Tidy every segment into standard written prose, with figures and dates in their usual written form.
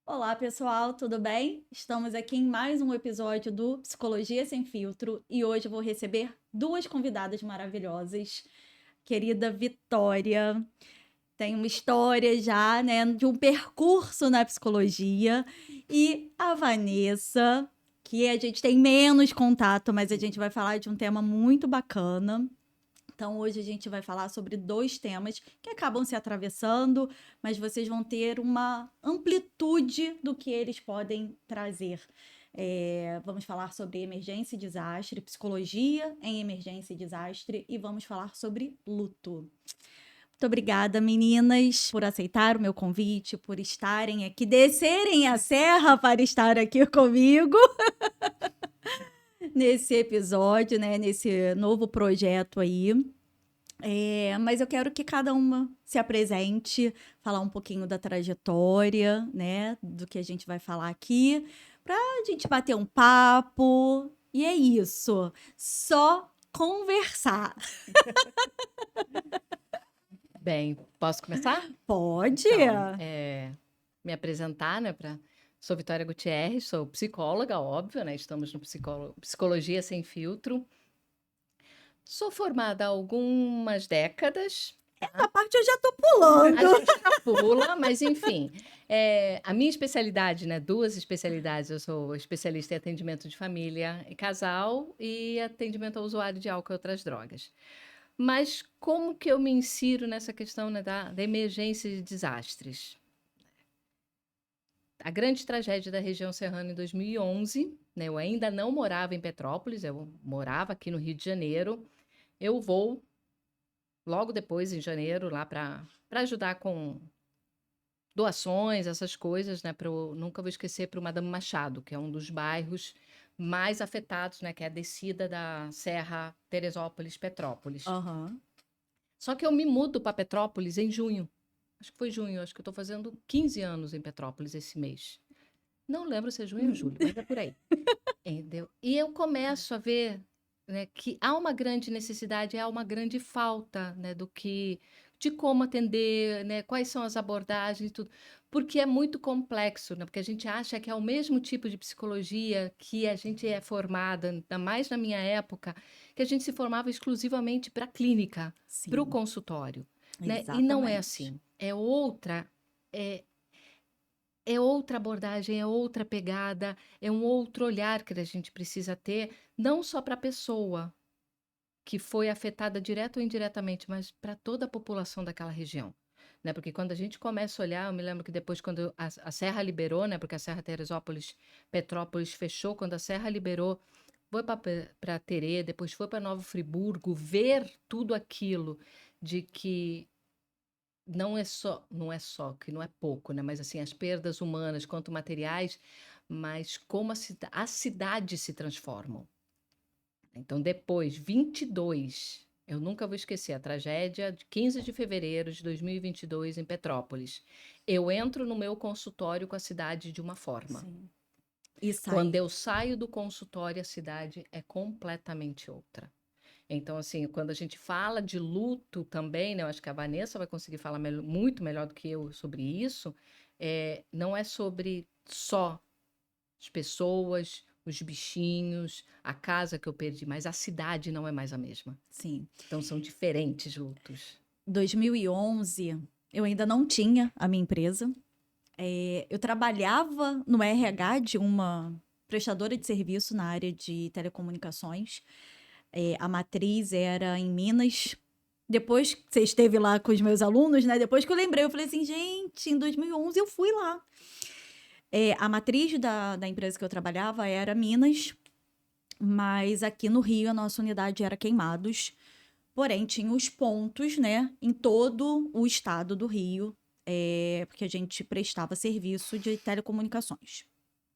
Olá, pessoal, tudo bem? Estamos aqui em mais um episódio do Psicologia Sem Filtro e hoje eu vou receber duas convidadas maravilhosas. Querida Vitória, tem uma história já, né, de um percurso na psicologia, e a Vanessa, que a gente tem menos contato, mas a gente vai falar de um tema muito bacana. Então, hoje a gente vai falar sobre dois temas que acabam se atravessando, mas vocês vão ter uma amplitude do que eles podem trazer. Vamos falar sobre emergência e desastre, psicologia em emergência e desastre, e vamos falar sobre luto. Muito obrigada, meninas, por aceitar o meu convite, por estarem aqui, descerem a serra para estar aqui comigo nesse episódio, né? Nesse novo projeto aí. Mas eu quero que cada uma se apresente, falar um pouquinho da trajetória, né, do que a gente vai falar aqui, para a gente bater um papo. E é isso, só conversar. Bem, posso começar? Pode? Então, me apresentar, né? Sou Vitória Gutierrez, sou psicóloga, óbvio, né? Estamos no Psicologia Sem Filtro. Sou formada há algumas décadas. Essa parte eu já tô A pulando. gente já pula, mas enfim. A minha especialidade, né? Duas especialidades. Eu sou especialista em atendimento de família e casal e atendimento ao usuário de álcool e outras drogas. Mas como que eu me insiro nessa questão, né, da emergência de desastres? A grande tragédia da região serrana em 2011, né, eu ainda não morava em Petrópolis, eu morava aqui no Rio de Janeiro. Eu vou logo depois, em janeiro, lá para ajudar com doações, essas coisas, né? Nunca vou esquecer, para o Madame Machado, que é um dos bairros mais afetados, né? Que é a descida da Serra Teresópolis-Petrópolis. Aham. Só que eu me mudo para Petrópolis em junho. Acho que foi junho, acho que eu estou fazendo 15 anos em Petrópolis esse mês. Não lembro se é junho ou julho, mas é por aí. Entendeu? E eu começo a ver, né, que há uma grande necessidade, há uma grande falta, né, de como atender, né, quais são as abordagens e tudo, porque é muito complexo, né, porque a gente acha que é o mesmo tipo de psicologia que a gente é formada, ainda mais na minha época, que a gente se formava exclusivamente para a clínica, para o Sim, consultório, né, e não é exatamente. assim, é, é outra abordagem, é outra pegada, é um outro olhar que a gente precisa ter, não só para a pessoa que foi afetada direta ou indiretamente, mas para toda a população daquela região. Né? Porque quando a gente começa a olhar, eu me lembro que depois, quando a Serra liberou, né? Porque a Serra Teresópolis, Petrópolis fechou, quando a Serra liberou, foi para Terê, depois foi para Nova Friburgo, ver tudo aquilo de que não é só, que não é pouco, né? Mas assim, as perdas humanas quanto materiais, mas como as cidades se transformam. Então, depois, 22, eu nunca vou esquecer a tragédia de 15 de fevereiro de 2022 em Petrópolis. Eu entro no meu consultório com a cidade de uma forma. Sim. E Quando sai. eu saio do consultório, a cidade é completamente outra. Então, assim, quando a gente fala de luto também, né, eu acho que a Vanessa vai conseguir falar muito melhor do que eu sobre isso, não é sobre só as pessoas, os bichinhos, a casa que eu perdi, mas a cidade não é mais a mesma. Sim. Então, são diferentes lutos. 2011, eu ainda não tinha a minha empresa. Eu trabalhava no RH de uma prestadora de serviço na área de telecomunicações. A matriz era em Minas. Depois que você esteve lá com os meus alunos, né? Depois que eu lembrei, eu falei assim, gente, em 2011 eu fui lá. A matriz da empresa que eu trabalhava era Minas, mas aqui no Rio a nossa unidade era Queimados. Porém, tinha os pontos, né, em todo o estado do Rio, porque a gente prestava serviço de telecomunicações,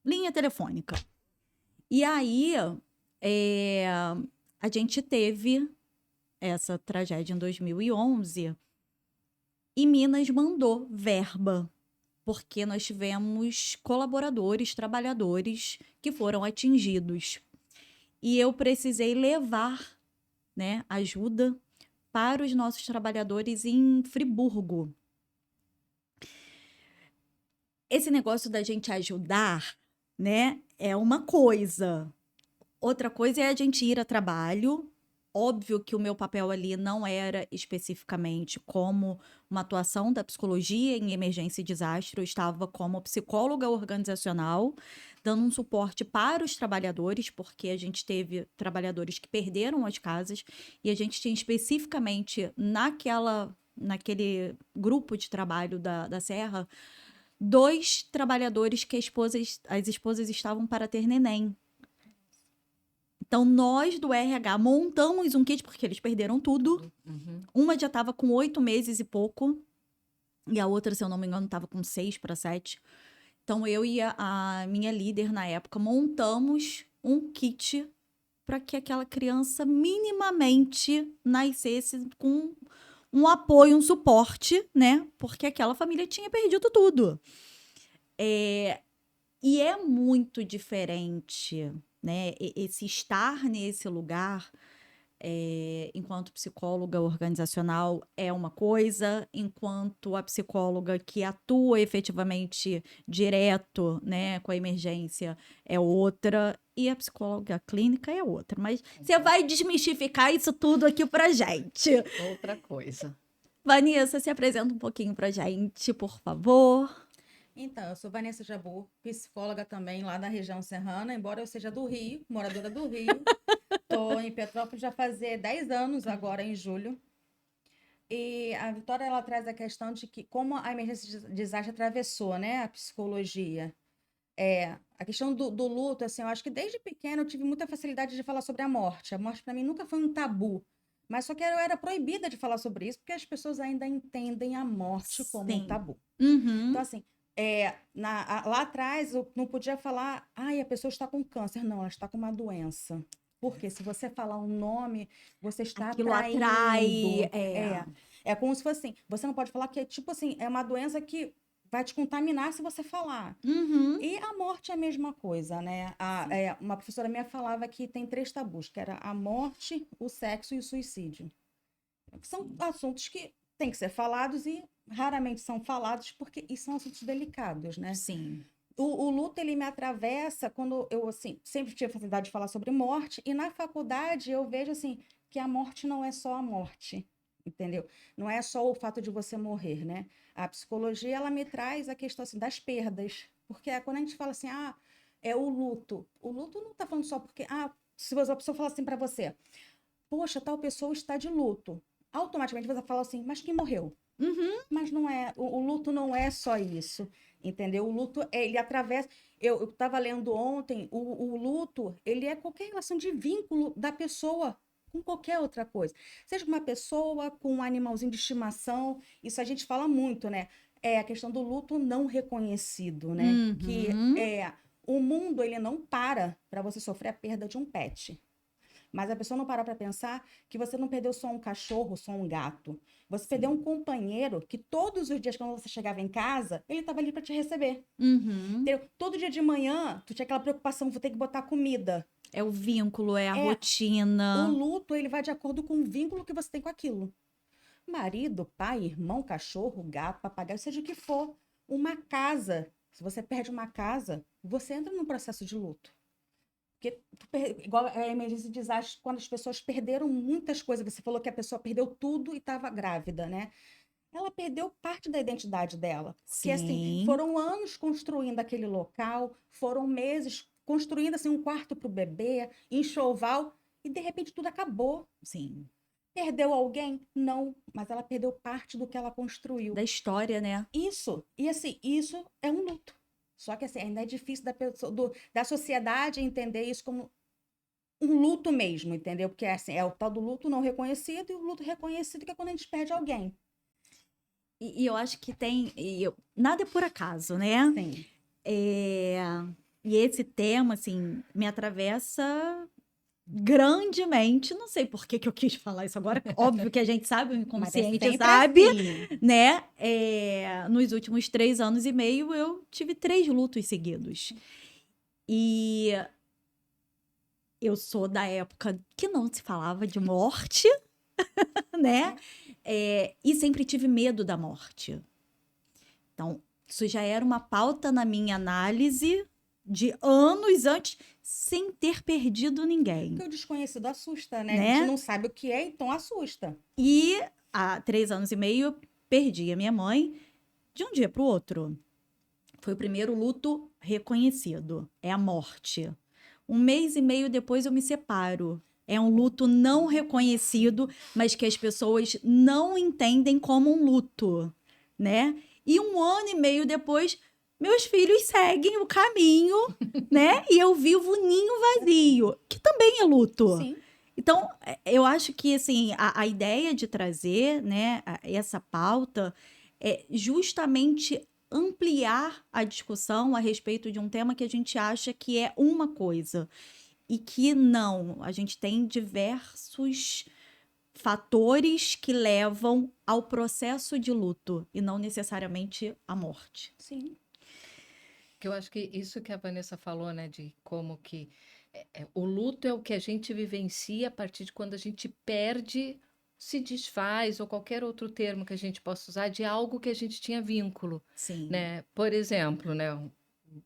linha telefônica. E aí, é, a gente teve essa tragédia em 2011 e Minas mandou verba, porque nós tivemos colaboradores, trabalhadores que foram atingidos. E eu precisei levar, né, ajuda para os nossos trabalhadores em Friburgo. esse negócio da gente ajudar, né, é uma coisa. Outra coisa é a gente ir a trabalho. Óbvio que o meu papel ali não era especificamente como uma atuação da psicologia em emergência e desastre, eu estava como psicóloga organizacional, dando um suporte para os trabalhadores, porque a gente teve trabalhadores que perderam as casas e a gente tinha especificamente naquele grupo de trabalho da Serra, 2 trabalhadores que as esposas estavam para ter neném. Então, nós do RH montamos um kit, porque eles perderam tudo. Uhum. Uma já estava com 8 meses e pouco, e a outra, se eu não me engano, estava com 6 para 7. Então, eu e a minha líder na época montamos um kit para que aquela criança minimamente nascesse com um apoio, um suporte, né? Porque aquela família tinha perdido tudo. E é muito diferente, né? Esse estar nesse lugar, enquanto psicóloga organizacional, é uma coisa, enquanto a psicóloga que atua efetivamente direto, né, com a emergência, é outra, e a psicóloga clínica é outra. Mas você vai desmistificar isso tudo aqui pra gente. Outra coisa. Vanessa, se apresenta um pouquinho pra gente, por favor. Então, eu sou Vanessa Jabur, psicóloga também lá da região serrana, embora eu seja do Rio, moradora do Rio. Estou em Petrópolis já fazer 10 anos agora, em julho. E a Vitória, ela traz a questão de que como a emergência de desastre atravessou, né, a psicologia. A questão do luto, assim, eu acho que desde pequena eu tive muita facilidade de falar sobre a morte. A morte para mim nunca foi um tabu. Mas só que eu era proibida de falar sobre isso, porque as pessoas ainda entendem a morte como um Sim. tabu. Uhum. Então, assim, lá atrás eu não podia falar, ai, a pessoa está com câncer. Não, ela está com uma doença. Porque se você falar um nome, você está Aquilo atraindo. atrai. É como se fosse assim, você não pode falar que é tipo assim, é uma doença que vai te contaminar se você falar. Uhum. E a morte é a mesma coisa, né? Uma professora minha falava que tem 3 tabus, que era a morte, o sexo e o suicídio. São assuntos que têm que ser falados e raramente são falados porque e são assuntos delicados, né? Sim. O luto, ele me atravessa quando eu, assim, sempre tive facilidade de falar sobre morte e na faculdade eu vejo, assim, que a morte não é só a morte, entendeu? Não é só o fato de você morrer, né? A psicologia, ela me traz a questão, assim, das perdas, porque quando a gente fala assim, é o luto não tá falando só porque, se a pessoa fala assim para você, poxa, tal pessoa está de luto, automaticamente você fala assim, mas quem morreu? Uhum. Mas não é, o luto não é só isso, entendeu? O luto, ele atravessa. Eu estava lendo ontem, o luto, ele é qualquer relação de vínculo da pessoa com qualquer outra coisa. Seja com uma pessoa, com um animalzinho de estimação, isso a gente fala muito, né? É a questão do luto não reconhecido, né? Uhum. Que o mundo, ele não para você sofrer a perda de um pet. Mas a pessoa não para para pensar que você não perdeu só um cachorro, só um gato. Você perdeu um companheiro que todos os dias, quando você chegava em casa, ele estava ali para te receber. Uhum. Entendeu? Todo dia de manhã, tu tinha aquela preocupação, vou ter que botar comida. É o vínculo, é a O rotina. luto, ele vai de acordo com o vínculo que você tem com aquilo. Marido, pai, irmão, cachorro, gato, papagaio, seja o que for. Uma casa. Se você perde uma casa, você entra num processo de luto. Porque, igual a emergência de desastre, quando as pessoas perderam muitas coisas, você falou que a pessoa perdeu tudo e estava grávida, né? Ela perdeu parte da identidade dela. Porque, assim, Sim. foram anos construindo aquele local, foram meses construindo, assim, um quarto para o bebê, enxoval, e, de repente, tudo acabou. Sim. Perdeu alguém? Não, mas ela perdeu parte do que ela construiu. Da história, né? Isso, e assim, isso é um luto. Só que assim, ainda é difícil da sociedade entender isso como um luto mesmo, entendeu? Porque assim, é o tal do luto não reconhecido e o luto reconhecido que é quando a gente perde alguém. E eu acho que nada é por acaso, né? Sim. E esse tema, assim, me atravessa grandemente. Não sei por que eu quis falar isso agora. Óbvio que a gente sabe, o inconsciente sempre sabe, assim. né? Nos últimos 3 anos e meio, eu tive 3 lutos seguidos. E eu sou da época que não se falava de morte, né? E sempre tive medo da morte. Então, Isso já era uma pauta na minha análise de anos antes, sem ter perdido ninguém, Porque o desconhecido assusta, né? A né? gente não sabe o que é, então assusta. E há 3 anos e meio eu perdi a minha mãe de um dia para o outro. Foi o primeiro luto reconhecido, é a morte. 1 mês e meio depois eu me separo. É um luto não reconhecido, mas que as pessoas não entendem como um luto, né? E 1 ano e meio depois, meus filhos seguem o caminho, né? E eu vivo o ninho vazio, que também é luto. Sim. Então, eu acho que assim, a ideia de trazer, né, essa pauta é justamente ampliar a discussão a respeito de um tema que a gente acha que é uma coisa e que não, a gente tem diversos fatores que levam ao processo de luto e não necessariamente à morte. Sim. Que eu acho que isso que a Vanessa falou, né, de como que o luto é o que a gente vivencia a partir de quando a gente perde, se desfaz, ou qualquer outro termo que a gente possa usar, de algo que a gente tinha vínculo, Sim. né? Por exemplo, né,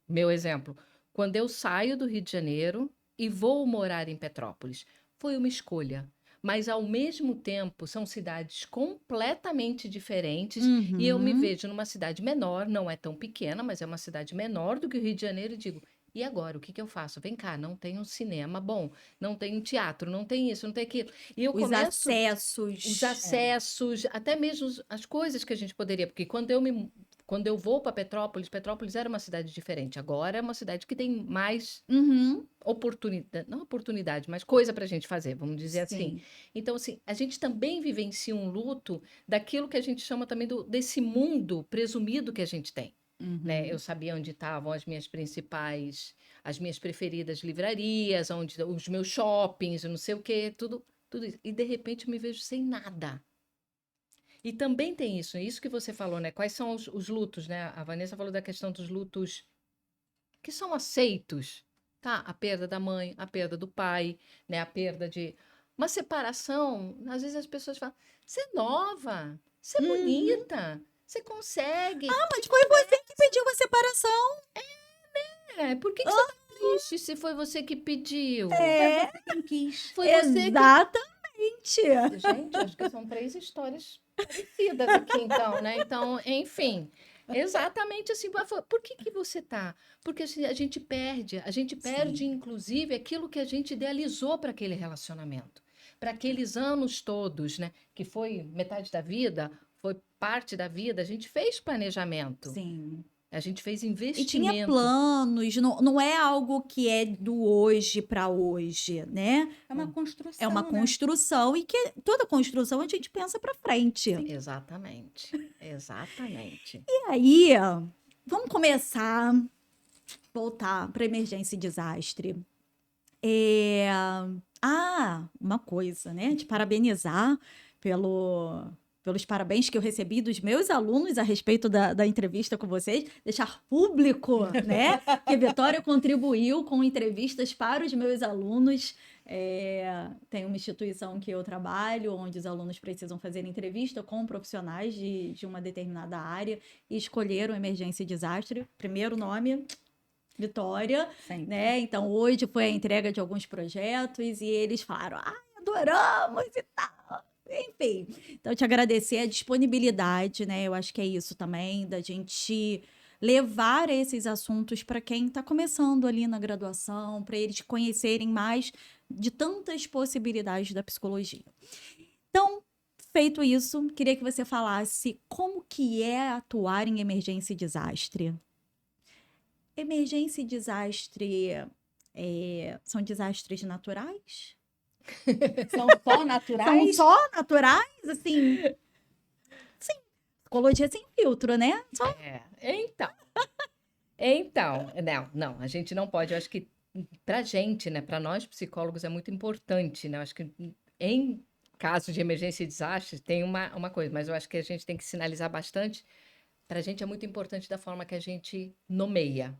meu exemplo, quando eu saio do Rio de Janeiro e vou morar em Petrópolis, foi uma escolha. Mas, ao mesmo tempo, são cidades completamente diferentes e eu me Uhum. vejo numa cidade menor, não é tão pequena, mas é uma cidade menor do que o Rio de Janeiro e digo, e agora, o que que eu faço? Vem cá, não tem um cinema bom, não tem um teatro, não tem isso, não tem aquilo. E eu Os começo os acessos. acessos, até mesmo as coisas que a gente poderia, porque quando eu vou para Petrópolis, Petrópolis era uma cidade diferente. Agora é uma cidade que tem mais Uhum. oportunidade, não oportunidade, mas coisa para a gente fazer, vamos dizer assim. Sim. Então, assim, a gente também vivencia um luto daquilo que a gente chama também desse mundo presumido que a gente tem. Né? Eu Uhum. sabia onde estavam as minhas preferidas livrarias, onde os meus shoppings, eu não sei o quê, tudo isso. E de repente eu me vejo sem nada. E também tem isso que você falou, né? Quais são os lutos, né? A Vanessa falou da questão dos lutos que são aceitos, tá? A perda da mãe, a perda do pai, né? A perda de uma separação. Às vezes as pessoas falam: "Você é nova, você é Uhum. bonita, você consegue". Ah, mas foi você que pediu a separação. Por que que você tá triste se foi você que pediu? Foi É, você quem quis. Foi você que exatamente. Gente, acho que são 3 histórias parecidas aqui então, né. Então, enfim, exatamente assim, por que que você tá? Porque assim, a gente perde Sim. inclusive aquilo que a gente idealizou para aquele relacionamento, para aqueles anos todos, né, que foi metade da vida, foi parte da vida, a gente fez planejamento, Sim. a gente fez E tinha investimento. planos, não é algo que é do hoje para hoje, né? É uma É construção, uma né? construção e que toda construção a gente pensa para frente. Sim. Exatamente, exatamente. E aí, vamos começar, voltar para emergência e desastre. Uma coisa, né? Te parabenizar pelos parabéns que eu recebi dos meus alunos a respeito da entrevista com vocês. Deixar público, né? Que Vitória contribuiu com entrevistas para os meus alunos. Tem uma instituição que eu trabalho, onde os alunos precisam fazer entrevista com profissionais de uma determinada área e escolheram emergência e desastre. Primeiro nome, Vitória, Sempre. né? Então, hoje foi a entrega de alguns projetos e eles falaram: ai, adoramos e tal. Enfim, então te agradecer a disponibilidade, né? Eu acho que é isso também, da gente levar esses assuntos para quem está começando ali na graduação, para eles conhecerem mais de tantas possibilidades da psicologia. Então, feito isso, queria que você falasse como que é atuar em emergência e desastre. Emergência e desastre são desastres naturais? São só São naturais? só naturais? Assim, sim, psicologia sem filtro, né? Só Então, não, a gente não pode. Eu acho que pra gente, né, para nós psicólogos é muito importante, né? Eu acho que em caso de emergência e desastre tem uma coisa, mas eu acho que a gente tem que sinalizar bastante. Para a gente é muito importante da forma que a gente nomeia,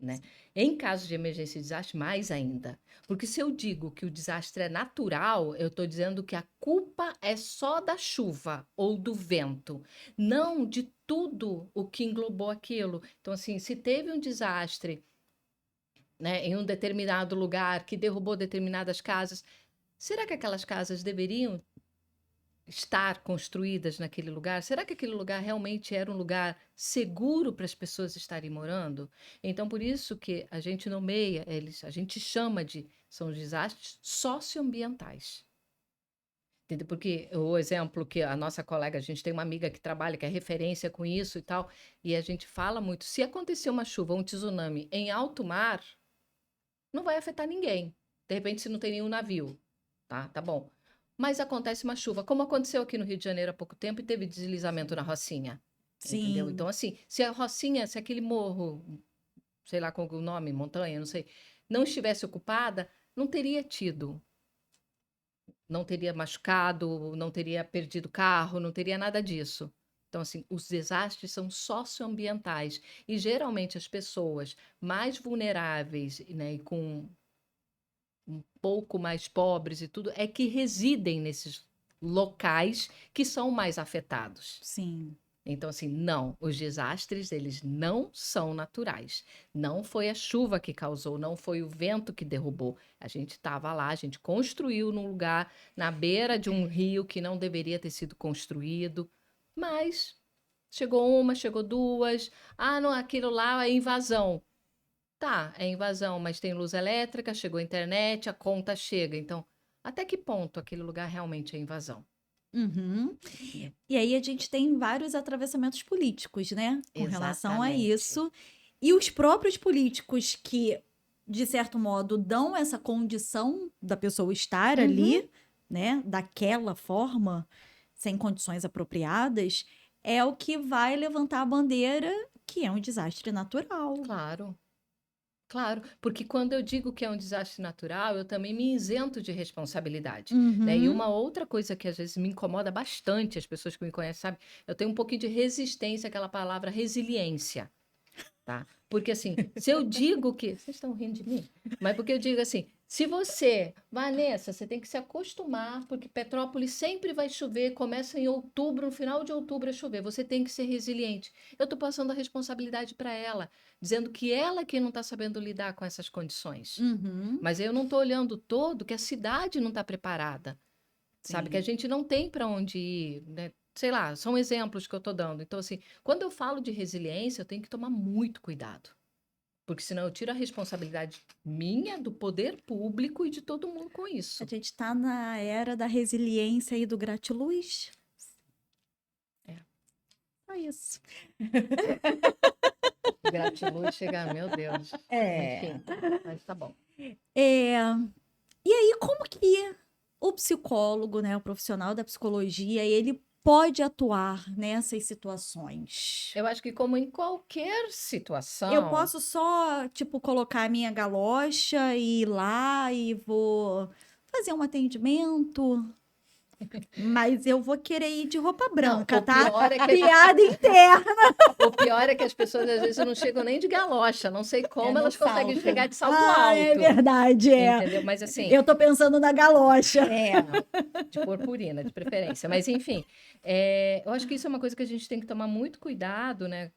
né? Em caso de emergência e desastre, mais ainda. Porque se eu digo que o desastre é natural, eu estou dizendo que a culpa é só da chuva ou do vento, não de tudo o que englobou aquilo. Então, assim, se teve um desastre, né, em um determinado lugar que derrubou determinadas casas, será que aquelas casas deveriam estar construídas naquele lugar? Será que aquele lugar realmente era um lugar seguro para as pessoas estarem morando? Então, por isso que a gente nomeia eles, a gente chama são desastres socioambientais. Entendeu? Porque o exemplo que a nossa colega, a gente tem uma amiga que trabalha, que é referência com isso e tal, e a gente fala muito, se acontecer uma chuva, um tsunami em alto mar, não vai afetar ninguém. De repente, se não tem nenhum navio, tá bom. Mas acontece uma chuva, como aconteceu aqui no Rio de Janeiro há pouco tempo, e teve deslizamento na Rocinha, entendeu? Então, Sim. assim, se a Rocinha, se aquele morro, sei lá qual é o nome, montanha, não sei, não estivesse ocupada, não teria tido, não teria machucado, não teria perdido carro, não teria nada disso. Então, assim, os desastres são socioambientais e geralmente as pessoas mais vulneráveis, né, e com um pouco mais pobres e tudo, é que residem nesses locais que são mais afetados. Sim. Então, assim, não, os desastres, eles não são naturais. Não foi a chuva que causou, não foi o vento que derrubou. A gente estava lá, a gente construiu num lugar, na beira de um rio que não deveria ter sido construído, mas chegou uma, chegou duas, não, aquilo lá é invasão. Tá, é invasão, mas tem luz elétrica, chegou a internet, a conta chega. Então, até que ponto aquele lugar realmente é invasão? Uhum. Né? E aí a gente tem vários atravessamentos políticos, né, com relação a Exatamente. isso. E os próprios políticos que, de certo modo, dão essa condição da pessoa estar Uhum. ali, né, daquela forma, sem condições apropriadas, é o que vai levantar a bandeira que é um desastre natural. Claro, claro. Porque quando eu digo que é um desastre natural, eu também me isento de responsabilidade, né? E Uhum. uma outra coisa que às vezes me incomoda bastante, as pessoas que me conhecem sabem, eu tenho um pouquinho de resistência àquela palavra resiliência. Tá? Porque assim, se eu digo que. Vocês estão rindo de mim? Mas porque eu digo assim: se você, Vanessa, você tem que se acostumar, porque Petrópolis sempre vai chover, começa em outubro, no final de outubro a chover, você tem que ser resiliente. Eu estou passando a responsabilidade para ela, dizendo que ela que não está sabendo lidar com essas condições. Uhum. Mas eu não estou olhando todo que a cidade não está preparada. Sabe, que a Sim. gente não tem para onde ir, né? Sei lá, são exemplos que eu estou dando. Então, assim, quando eu falo de resiliência, eu tenho que tomar muito cuidado. Porque senão eu tiro a responsabilidade minha, do poder público e de todo mundo com A isso. gente está na era da resiliência e do gratiluz. É. Só isso. Gratiluz chegar, meu Deus. Enfim, mas tá bom. É, e aí, como que o psicólogo, né, o profissional da psicologia, ele pode atuar nessas situações? Eu acho que como em qualquer Eu situação, posso só, tipo, colocar a minha galocha e ir lá e vou fazer um atendimento, mas eu vou querer ir de roupa não, branca, o tá? pior é que Piada interna. o pior é que as pessoas às vezes não chegam nem de galocha, não sei É como no elas conseguem salto. chegar de salto Ah, é alto, verdade, é. entendeu? Mas assim, Eu tô pensando na galocha. de purpurina, de preferência. Mas, enfim, eu acho que isso é uma coisa que a gente tem que tomar muito cuidado, né?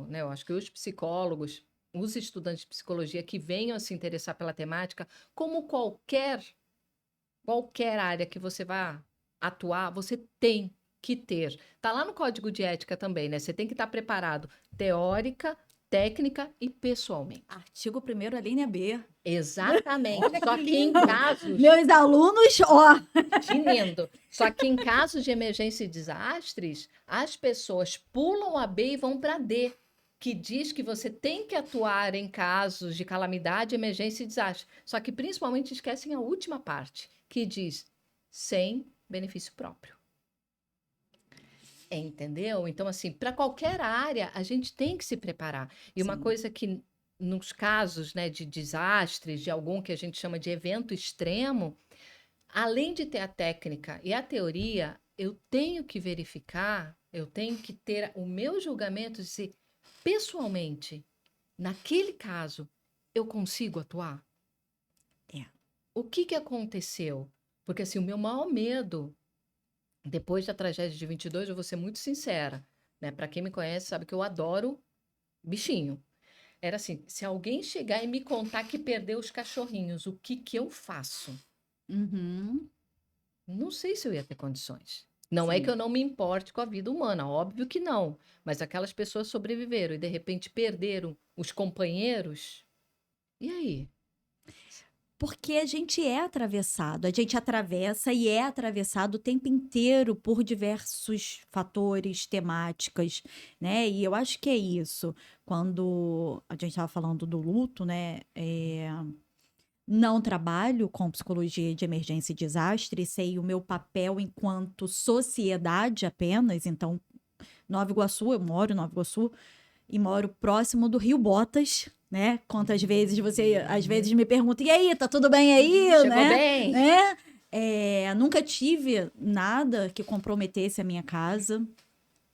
Né? Eu acho que os psicólogos, os estudantes de psicologia que venham a se interessar pela temática, como qualquer área que você vá atuar, você tem que ter. Tá lá no código de ética também, né? Você tem que estar preparado teórica, técnica e pessoalmente. Artigo 1º, a linha B. Exatamente. Olha Só que que em lindo. casos Meus alunos, ó. Que lindo. Só que em casos de emergência e desastres, as pessoas pulam a B e vão para D, que diz que você tem que atuar em casos de calamidade, emergência e desastre. Só que principalmente esquecem a última parte, que diz sem benefício próprio. Entendeu? Então, assim, para qualquer área, a gente tem que se preparar. E uma Sim. coisa que, nos casos, né, de desastres, de algum que a gente chama de evento extremo, além de ter a técnica e a teoria, eu tenho que verificar, eu tenho que ter o meu julgamento de se, pessoalmente, naquele caso, eu consigo atuar? É. O que aconteceu? Porque, assim, o meu maior medo, depois da tragédia de 22, eu vou ser muito sincera, né? Para quem me conhece, sabe que eu adoro bichinho. Era assim, se alguém chegar e me contar que perdeu os cachorrinhos, o que que eu faço? Uhum. Não sei se eu ia ter condições. Não é que Sim. eu não me importe com a vida humana, óbvio que não. Mas aquelas pessoas sobreviveram e de repente perderam os companheiros. E aí? Porque a gente é atravessado, a gente atravessa e é atravessado o tempo inteiro por diversos fatores, temáticas, né? E eu acho que é isso. Quando a gente estava falando do luto, né? Não trabalho com psicologia de emergência e desastre, sei o meu papel enquanto sociedade apenas. Então, Nova Iguaçu, eu moro em Nova Iguaçu e moro próximo do Rio Botas, né? Quantas vezes você, às vezes, me pergunta, e aí, tá tudo bem aí, Chegou né? bem? Né? Nunca tive nada que comprometesse a minha casa.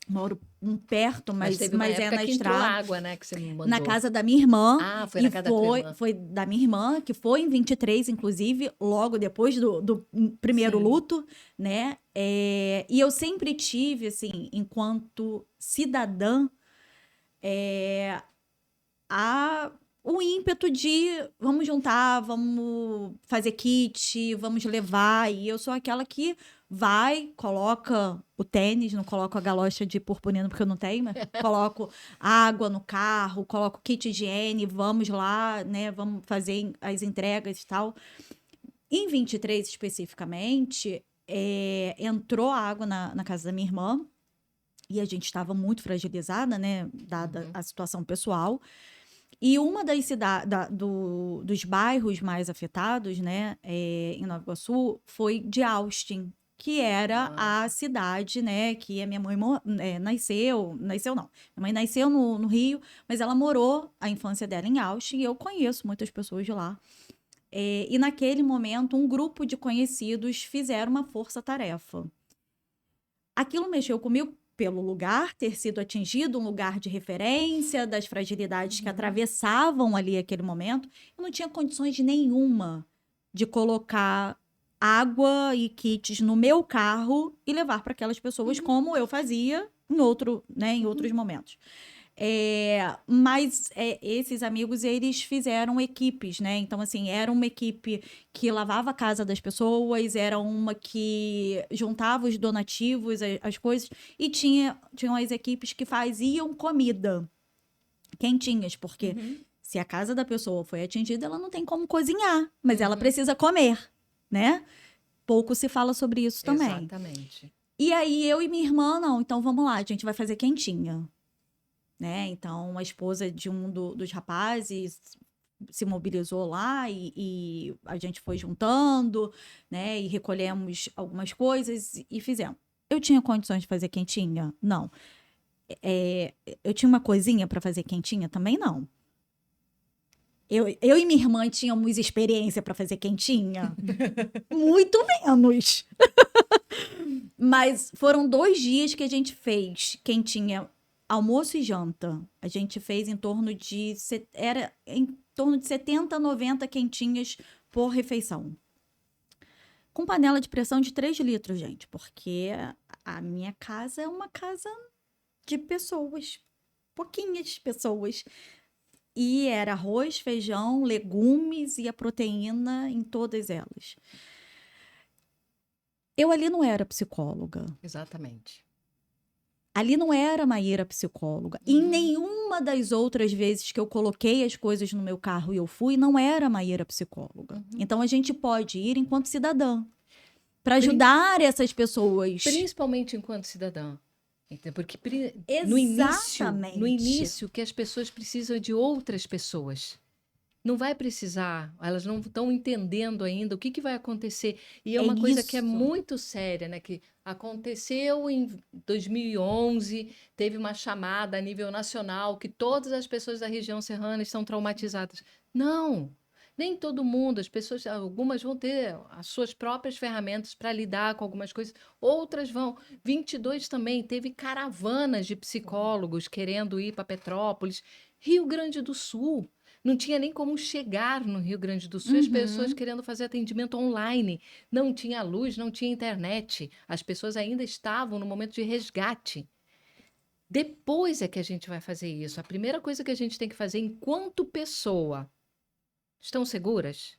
Moro perto, Mas teve uma mas é época na que entrou estrada. água, né? Que você me Na mandou. casa da minha irmã. Ah, foi E na casa da tua irmã. foi da minha irmã, que foi em 23, inclusive, logo depois do primeiro Sim. luto, né? E eu sempre tive, assim, enquanto cidadã, o ímpeto de vamos juntar, vamos fazer kit, vamos levar. E eu sou aquela que vai, coloca o tênis, não coloco a galocha de purpurina porque eu não tenho, mas coloco água no carro, coloco kit higiene, vamos lá, né? Vamos fazer as entregas e tal. Em 23 especificamente, entrou água na casa da minha irmã e a gente estava muito fragilizada, né? Dada a situação pessoal. E uma das dos bairros mais afetados, né, em Nova Iguaçu, foi de Austin, que era a cidade, né, que a minha mãe nasceu não, minha mãe nasceu no Rio, mas ela morou a infância dela em Austin, e eu conheço muitas pessoas de lá. E naquele momento, um grupo de conhecidos fizeram uma força-tarefa. Aquilo mexeu comigo pelo lugar ter sido atingido, um lugar de referência das fragilidades que atravessavam ali aquele momento. Eu não tinha condições nenhuma de colocar água e kits no meu carro e levar para aquelas pessoas como eu fazia em outros momentos. Mas esses amigos, eles fizeram equipes, né? Então, assim, era uma equipe que lavava a casa das pessoas, era uma que juntava os donativos, as coisas, e tinham as equipes que faziam comida quentinhas, porque se a casa da pessoa foi atingida, ela não tem como cozinhar, mas ela precisa comer, né? Pouco se fala sobre isso também. Exatamente. E aí, eu e minha irmã, não, então vamos lá, a gente vai fazer quentinha. Né? Então, a esposa de um dos rapazes se mobilizou lá e a gente foi juntando, né? E recolhemos algumas coisas e fizemos. Eu tinha condições de fazer quentinha? Não. Eu tinha uma coisinha para fazer quentinha? Também não. Eu e minha irmã tínhamos experiência para fazer quentinha? Muito menos. Mas foram 2 dias que a gente fez quentinha, almoço e janta. A gente fez em torno de 70, 90 quentinhas por refeição. Com panela de pressão de 3 litros, gente. Porque a minha casa é uma casa de pessoas. Pouquinhas pessoas. E era arroz, feijão, legumes e a proteína em todas elas. Eu ali não era psicóloga. Exatamente. Ali não era a Maíra psicóloga. Em nenhuma das outras vezes que eu coloquei as coisas no meu carro e eu fui, não era a Maíra psicóloga. Então a gente pode ir enquanto cidadã para ajudar essas pessoas. Principalmente enquanto cidadã. Porque Exatamente. no início que as pessoas precisam de outras pessoas. Não vai precisar, elas não estão entendendo ainda o que vai acontecer. E é uma coisa que é isso. muito séria, né? Que aconteceu em 2011, teve uma chamada a nível nacional que todas as pessoas da região serrana estão traumatizadas. Não, nem todo mundo. As pessoas, algumas vão ter as suas próprias ferramentas para lidar com algumas coisas, outras vão. 22 também teve caravanas de psicólogos querendo ir para Petrópolis, Rio Grande do Sul. Não tinha nem como chegar no Rio Grande do Sul, as pessoas querendo fazer atendimento online. Não tinha luz, não tinha internet. As pessoas ainda estavam no momento de resgate. Depois é que a gente vai fazer isso. A primeira coisa que a gente tem que fazer enquanto pessoa. Estão seguras?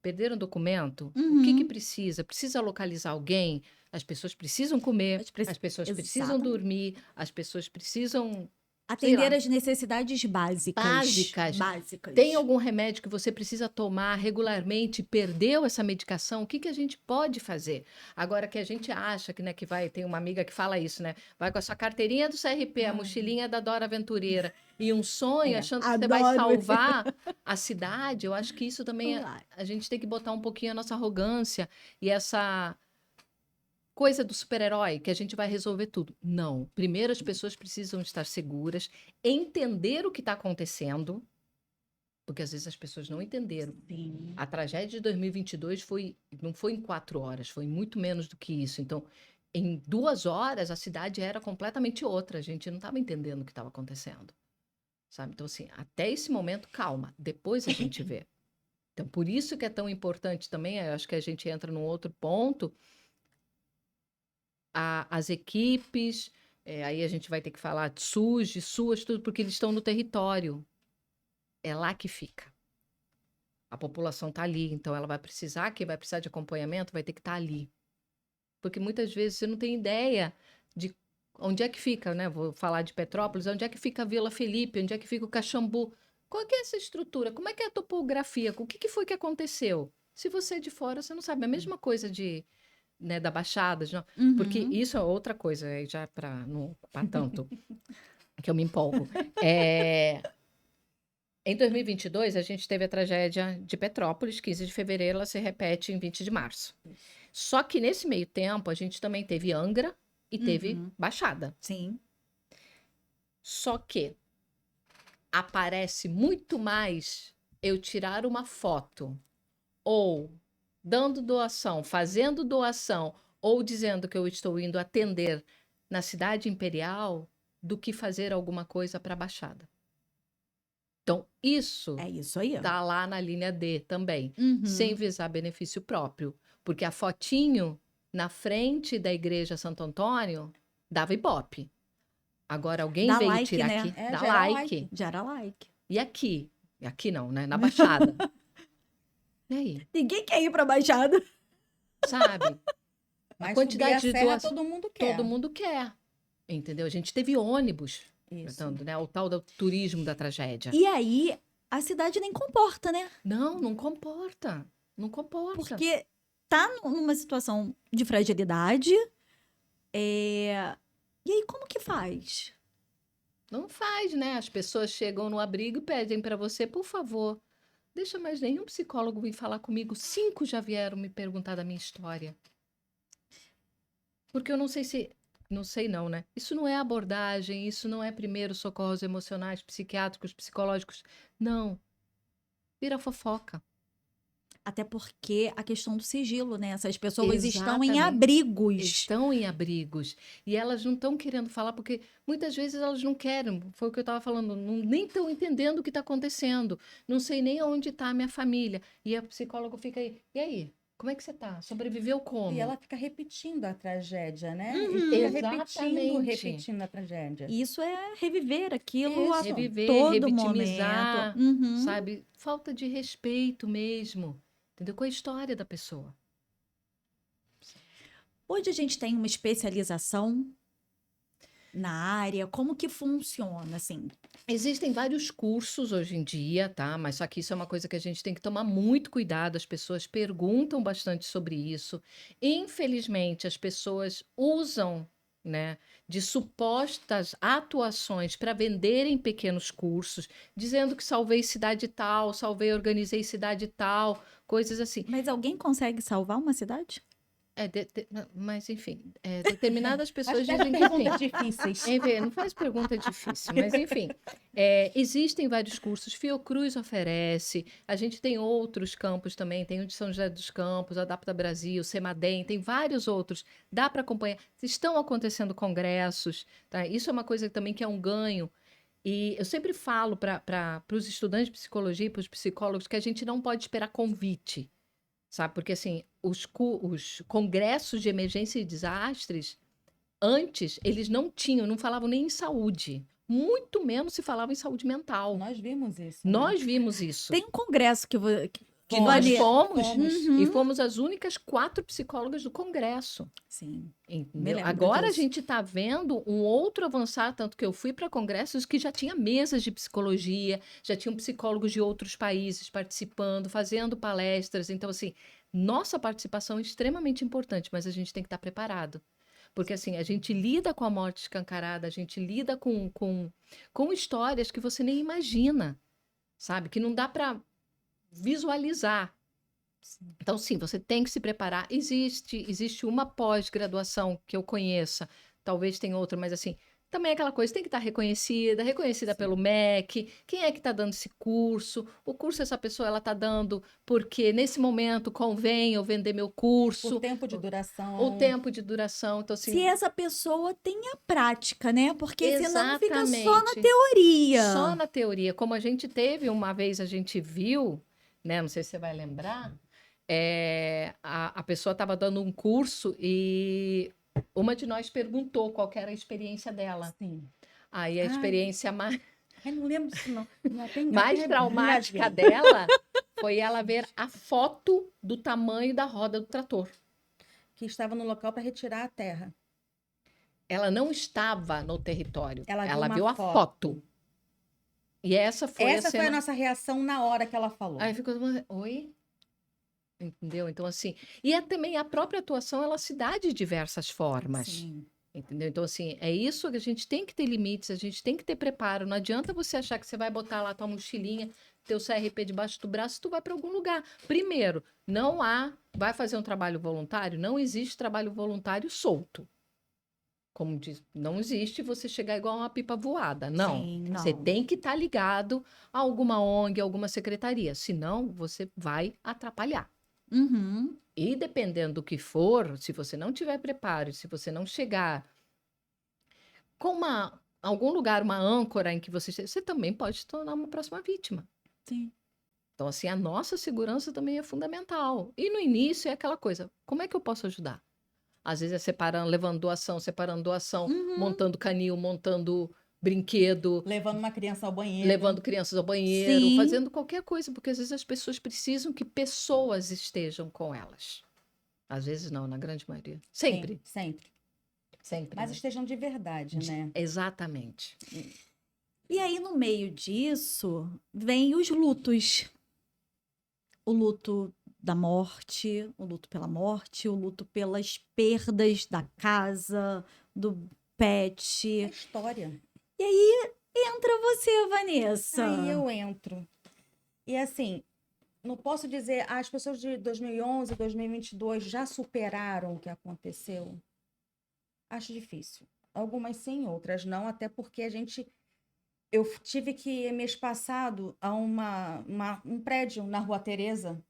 Perderam documento? O que Uhum. precisa? Precisa localizar alguém? As pessoas precisam comer, as pessoas precisam Exatamente. dormir, as pessoas precisam, sei Atender lá, as necessidades básicas. básicas. Básicas. Tem algum remédio que você precisa tomar regularmente? Perdeu essa medicação? O que a gente pode fazer? Agora que a gente acha que, né, que vai, tem uma amiga que fala isso, né? Vai com a sua carteirinha do CRP, a Ai. mochilinha da Dora Aventureira e um sonho, É, achando que você vai adoro. salvar a cidade. Eu acho que isso também Claro. a gente tem que botar um pouquinho a nossa arrogância e essa coisa do super-herói, que a gente vai resolver tudo. Não. Primeiro as pessoas precisam estar seguras, entender o que está acontecendo, porque às vezes as pessoas não entenderam. Sim. A tragédia de 2022 não foi em 4 horas, foi muito menos do que isso. Então, em 2 horas, a cidade era completamente outra. A gente não estava entendendo o que estava acontecendo, sabe? Então, assim, até esse momento, calma. Depois a gente vê. Então, por isso que é tão importante também, eu acho que a gente entra num outro ponto, as equipes, aí a gente vai ter que falar de SUS, de SUAS, tudo, porque eles estão no território. É lá que fica. A população está ali, então ela vai precisar, quem vai precisar de acompanhamento vai ter que estar ali. Porque muitas vezes você não tem ideia de onde é que fica, né? Vou falar de Petrópolis, onde é que fica a Vila Felipe, onde é que fica o Caxambu. Qual que é essa estrutura? Como é que é a topografia? O que foi que aconteceu? Se você é de fora, você não sabe. A mesma coisa né, da Baixada, porque Uhum. isso é outra coisa, aí já para não ocupar tanto, que eu me empolgo. Em 2022, a gente teve a tragédia de Petrópolis, 15 de fevereiro, ela se repete em 20 de março. Só que nesse meio tempo, a gente também teve Angra e teve Uhum. Baixada. Sim. Só que aparece muito mais eu tirar uma foto ou dando doação, fazendo doação ou dizendo que eu estou indo atender na cidade imperial do que fazer alguma coisa para a Baixada. Então, isso É isso aí. tá lá na linha D também, Uhum. sem visar benefício próprio, porque a fotinho na frente da igreja Santo Antônio dava Ibope. Agora alguém Dá veio like, tirar né? aqui, dá gera like. Gera like. E aqui? Aqui não, né? Na Baixada. E aí? Ninguém quer ir pra Baixada. Sabe? A Mas subir a quantidade de serra doação, todo mundo quer. todo mundo quer. Entendeu? A gente teve ônibus, Isso. portanto, né? O tal do turismo da tragédia. E aí, a cidade nem comporta, né? Não comporta. Não comporta. Porque tá numa situação de fragilidade. E aí, como que faz? Não faz, né? As pessoas chegam no abrigo e pedem para você, por favor, deixa mais nenhum psicólogo vir falar comigo. 5 já vieram me perguntar da minha história. Porque eu não sei se. Não sei não, né? Isso não é abordagem, isso não é primeiros socorros emocionais, psiquiátricos, psicológicos. Não. Vira fofoca. Até porque a questão do sigilo, né? Essas pessoas estão em Exatamente. abrigos. Estão em abrigos. E elas não estão querendo falar, porque muitas vezes elas não querem. Foi o que eu estava falando, nem estão entendendo o que está acontecendo. Não sei nem onde está a minha família. E a psicóloga fica aí, e aí? Como é que você está? Sobreviveu como? E ela fica repetindo a tragédia, né? Uhum. E fica Exatamente. repetindo a tragédia. Isso é reviver aquilo a Isso. Reviver, todo revitimizar, momento. Uhum. sabe? Falta de respeito mesmo, entendeu? Com a história da pessoa. Hoje a gente tem uma especialização na área. Como que funciona, assim? Existem vários cursos hoje em dia, tá? Mas só que isso é uma coisa que a gente tem que tomar muito cuidado. As pessoas perguntam bastante sobre isso. Infelizmente, as pessoas usam, né, de supostas atuações para venderem pequenos cursos, dizendo que salvei cidade tal, organizei cidade tal, coisas assim. Mas alguém consegue salvar uma cidade? Mas, enfim, determinadas pessoas Acho que dizem que sim. perguntas difíceis. Enfim, não faz pergunta difícil, mas enfim, existem vários cursos, Fiocruz oferece, a gente tem outros campos também, tem o de São José dos Campos, Adapta Brasil, Semadem, tem vários outros, dá para acompanhar, estão acontecendo congressos, tá? Isso é uma coisa também que é um ganho, e eu sempre falo para os estudantes de psicologia e para os psicólogos que a gente não pode esperar convite, sabe? Porque assim, os congressos de emergência e desastres, Antes, eles não falavam nem em saúde. Muito menos se falava em saúde mental. Nós vimos isso, né? Nós vimos isso. Tem um congresso que Nós Vani- fomos. Uhum. E fomos as únicas 4 psicólogas do congresso. Sim. Entendeu? lembro Agora a disso. gente está vendo um outro avançar, tanto que eu fui para congressos que já tinha mesas de psicologia, já tinham psicólogos de outros países participando, fazendo palestras. Então, assim, nossa participação é extremamente importante, mas a gente tem que estar preparado. Porque, assim, a gente lida com a morte escancarada, a gente lida com histórias que você nem imagina, sabe? Que não dá para visualizar. Então, sim, você tem que se preparar. Existe uma pós-graduação que eu conheça, talvez tenha outra, mas assim, também é aquela coisa, tem que estar reconhecida pelo MEC. Quem é que está dando esse curso? O curso essa pessoa ela está dando porque nesse momento convém eu vender meu curso. O tempo de duração. O tempo de duração. Então, assim, Se essa pessoa tem a prática, né? Porque senão fica só na exatamente. teoria. Só na teoria. Como a gente teve uma vez, a gente viu, né? Não sei se você vai lembrar, a pessoa estava dando um curso e uma de nós perguntou qual que era a experiência dela. Sim. Aí a Ai. experiência mais Eu não lembro disso, não. mais traumática dela foi ela ver a foto do tamanho da roda do trator. Que estava no local para retirar a terra. Ela não estava no território. Ela viu Ela uma viu a foto. E essa foi Essa a foi a cena. nossa reação na hora que ela falou. Aí ficou todo mundo, oi? Entendeu? Então, assim. E também a própria atuação, ela se dá de diversas formas. Sim. Entendeu? Então, assim, é isso que a gente tem que ter limites, a gente tem que ter preparo. Não adianta você achar que você vai botar lá tua mochilinha, teu CRP debaixo do braço, tu vai para algum lugar. Primeiro, vai fazer um trabalho voluntário? Não existe trabalho voluntário solto. Como diz, não existe você chegar igual uma pipa voada. Não. Sim, Você não. tem que estar ligado a alguma ONG, alguma secretaria. Senão, você vai atrapalhar. Uhum. E dependendo do que for, se você não tiver preparo, se você não chegar com algum lugar, uma âncora em que você também pode se tornar uma próxima vítima. Sim. Então, assim, a nossa segurança também é fundamental. E no início é aquela coisa, como é que eu posso ajudar? Às vezes é separando, levando doação, Uhum. montando canil, montando brinquedo, Levando uma criança ao banheiro. levando crianças ao banheiro, Sim. fazendo qualquer coisa, porque às vezes as pessoas precisam que pessoas estejam com elas. Às vezes não, na grande maioria. Sempre. Sim, sempre. Sempre. Mas né? estejam de verdade, né? Exatamente. E aí, no meio disso, vem os lutos. O luto da morte, o luto pela morte, o luto pelas perdas da casa, do É pet. história. Entra você, Vanessa. Aí eu entro. E assim, não posso dizer, as pessoas de 2011, 2022 já superaram o que aconteceu? Acho difícil. Algumas sim, outras não, até porque eu tive que ir mês passado a um prédio na Rua Teresa.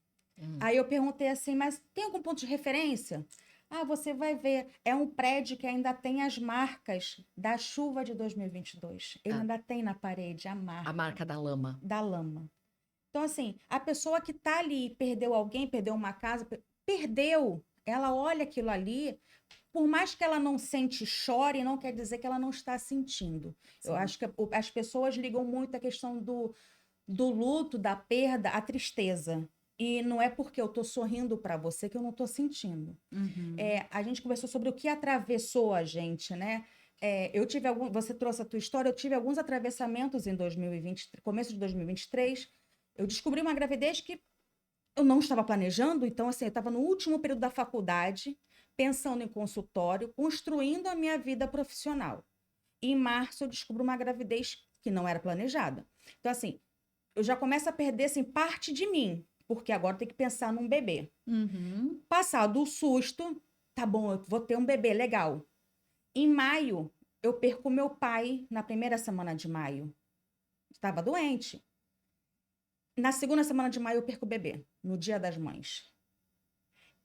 Aí eu perguntei assim, mas tem algum ponto de referência? Ah, você vai ver, é um prédio que ainda tem as marcas da chuva de 2022. Ele Ah. ainda tem na parede a A marca marca da lama. da lama. Então, assim, a pessoa que tá ali, perdeu alguém, perdeu uma casa, perdeu, ela olha aquilo ali, por mais que ela não sente, chore, não quer dizer que ela não está sentindo. Eu Sim. acho que as pessoas ligam muito a questão do luto, da perda, à tristeza. E não é porque eu tô sorrindo para você que eu não tô sentindo. Uhum. A gente conversou sobre o que atravessou a gente, né? Você trouxe a tua história, eu tive alguns atravessamentos em 2020, começo de 2023. Eu descobri uma gravidez que eu não estava planejando, então assim, eu estava no último período da faculdade, pensando em consultório, construindo a minha vida profissional. E em março eu descubro uma gravidez que não era planejada. Então assim, eu já começo a perder assim, parte de mim, porque agora tem que pensar num bebê. Uhum. Passado o susto, tá bom, eu vou ter um bebê, legal. Em maio, eu perco meu pai na primeira semana de maio. Estava doente. Na segunda semana de maio, eu perco o bebê, no Dia das Mães.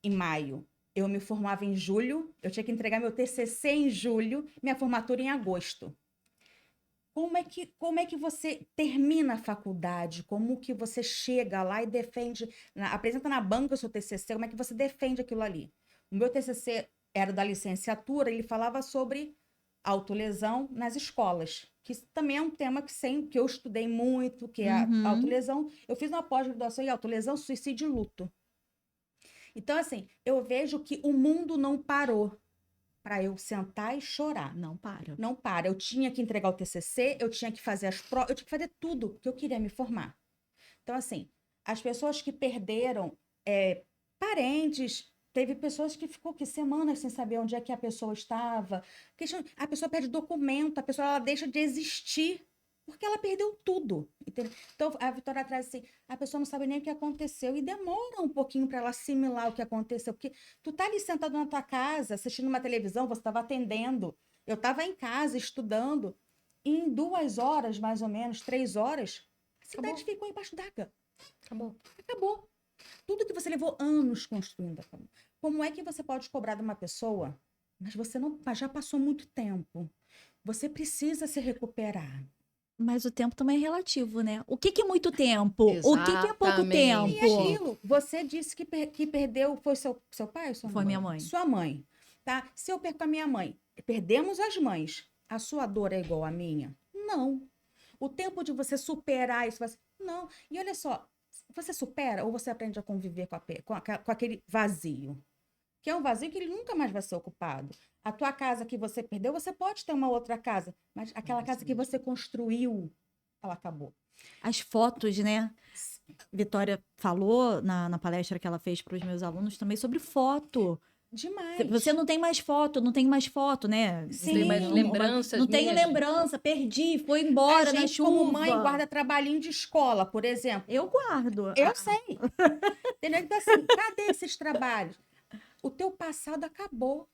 Em maio, eu me formava em julho, eu tinha que entregar meu TCC em julho, minha formatura em agosto. Como é que você termina a faculdade? Como que você chega lá e defende, apresenta na banca o seu TCC, como é que você defende aquilo ali? O meu TCC era da licenciatura, ele falava sobre autolesão nas escolas, que isso também é um tema que eu estudei muito, que é a autolesão. Eu fiz uma pós-graduação em autolesão, suicídio e luto. Então, assim, eu vejo que o mundo não parou para eu sentar e chorar. Não para. Não para. Eu tinha que entregar o TCC, eu tinha que fazer as provas, eu tinha que fazer tudo, porque eu queria me formar. Então, assim, as pessoas que perderam parentes, teve pessoas que ficou semanas sem saber onde é que a pessoa estava. A pessoa perde documento, a pessoa ela deixa de existir porque ela perdeu tudo. Entendeu? Então, a Vitória traz assim, a pessoa não sabe nem o que aconteceu e demora um pouquinho para ela assimilar o que aconteceu, porque tu tá ali sentado na tua casa, assistindo uma televisão, você estava atendendo, eu estava em casa estudando, e em 2 horas, mais ou menos, 3 horas, a cidade ficou embaixo d'água. Acabou. Tudo que você levou anos construindo. Como é que você pode cobrar de uma pessoa, mas você não, mas já passou muito tempo. Você precisa se recuperar. Mas o tempo também é relativo, né? O que é muito tempo? O que é pouco Exatamente. tempo? E aquilo, você disse que perdeu, foi seu pai ou sua mãe? Foi minha mãe. Sua mãe, tá? Se eu perco a minha mãe, perdemos as mães, a sua dor é igual à minha? Não. O tempo de você superar isso, não. E olha só, você supera ou você aprende a conviver com aquele vazio? Que é um vazio que ele nunca mais vai ser ocupado. A tua casa que você perdeu, você pode ter uma outra casa, mas aquela casa que você construiu, ela acabou. As fotos, né? Vitória falou na palestra que ela fez para os meus alunos também sobre foto. Demais. Você não tem mais foto, não tem mais foto, né? Sim. Tem mais lembranças Não tenho minhas. lembrança, perdi, foi embora A na gente, chuva. como mãe, guarda trabalhinho de escola, por exemplo. Eu guardo. Eu sei. Entendeu? Então, assim, cadê esses trabalhos? O teu passado acabou.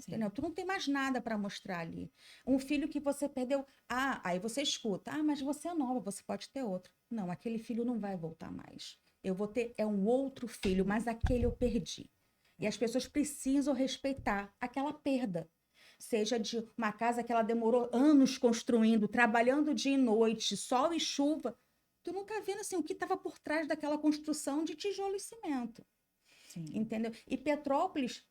Entendeu? Tu não tem mais nada para mostrar ali. Um filho que você perdeu. Aí você escuta. Mas você é nova, você pode ter outro. Não, aquele filho não vai voltar mais. Eu vou ter um outro filho, mas aquele eu perdi. E as pessoas precisam respeitar aquela perda. Seja de uma casa que ela demorou anos construindo, trabalhando dia e noite, sol e chuva. Tu nunca vendo assim, o que estava por trás daquela construção de tijolo e cimento. Sim. Entendeu? E Petrópolis,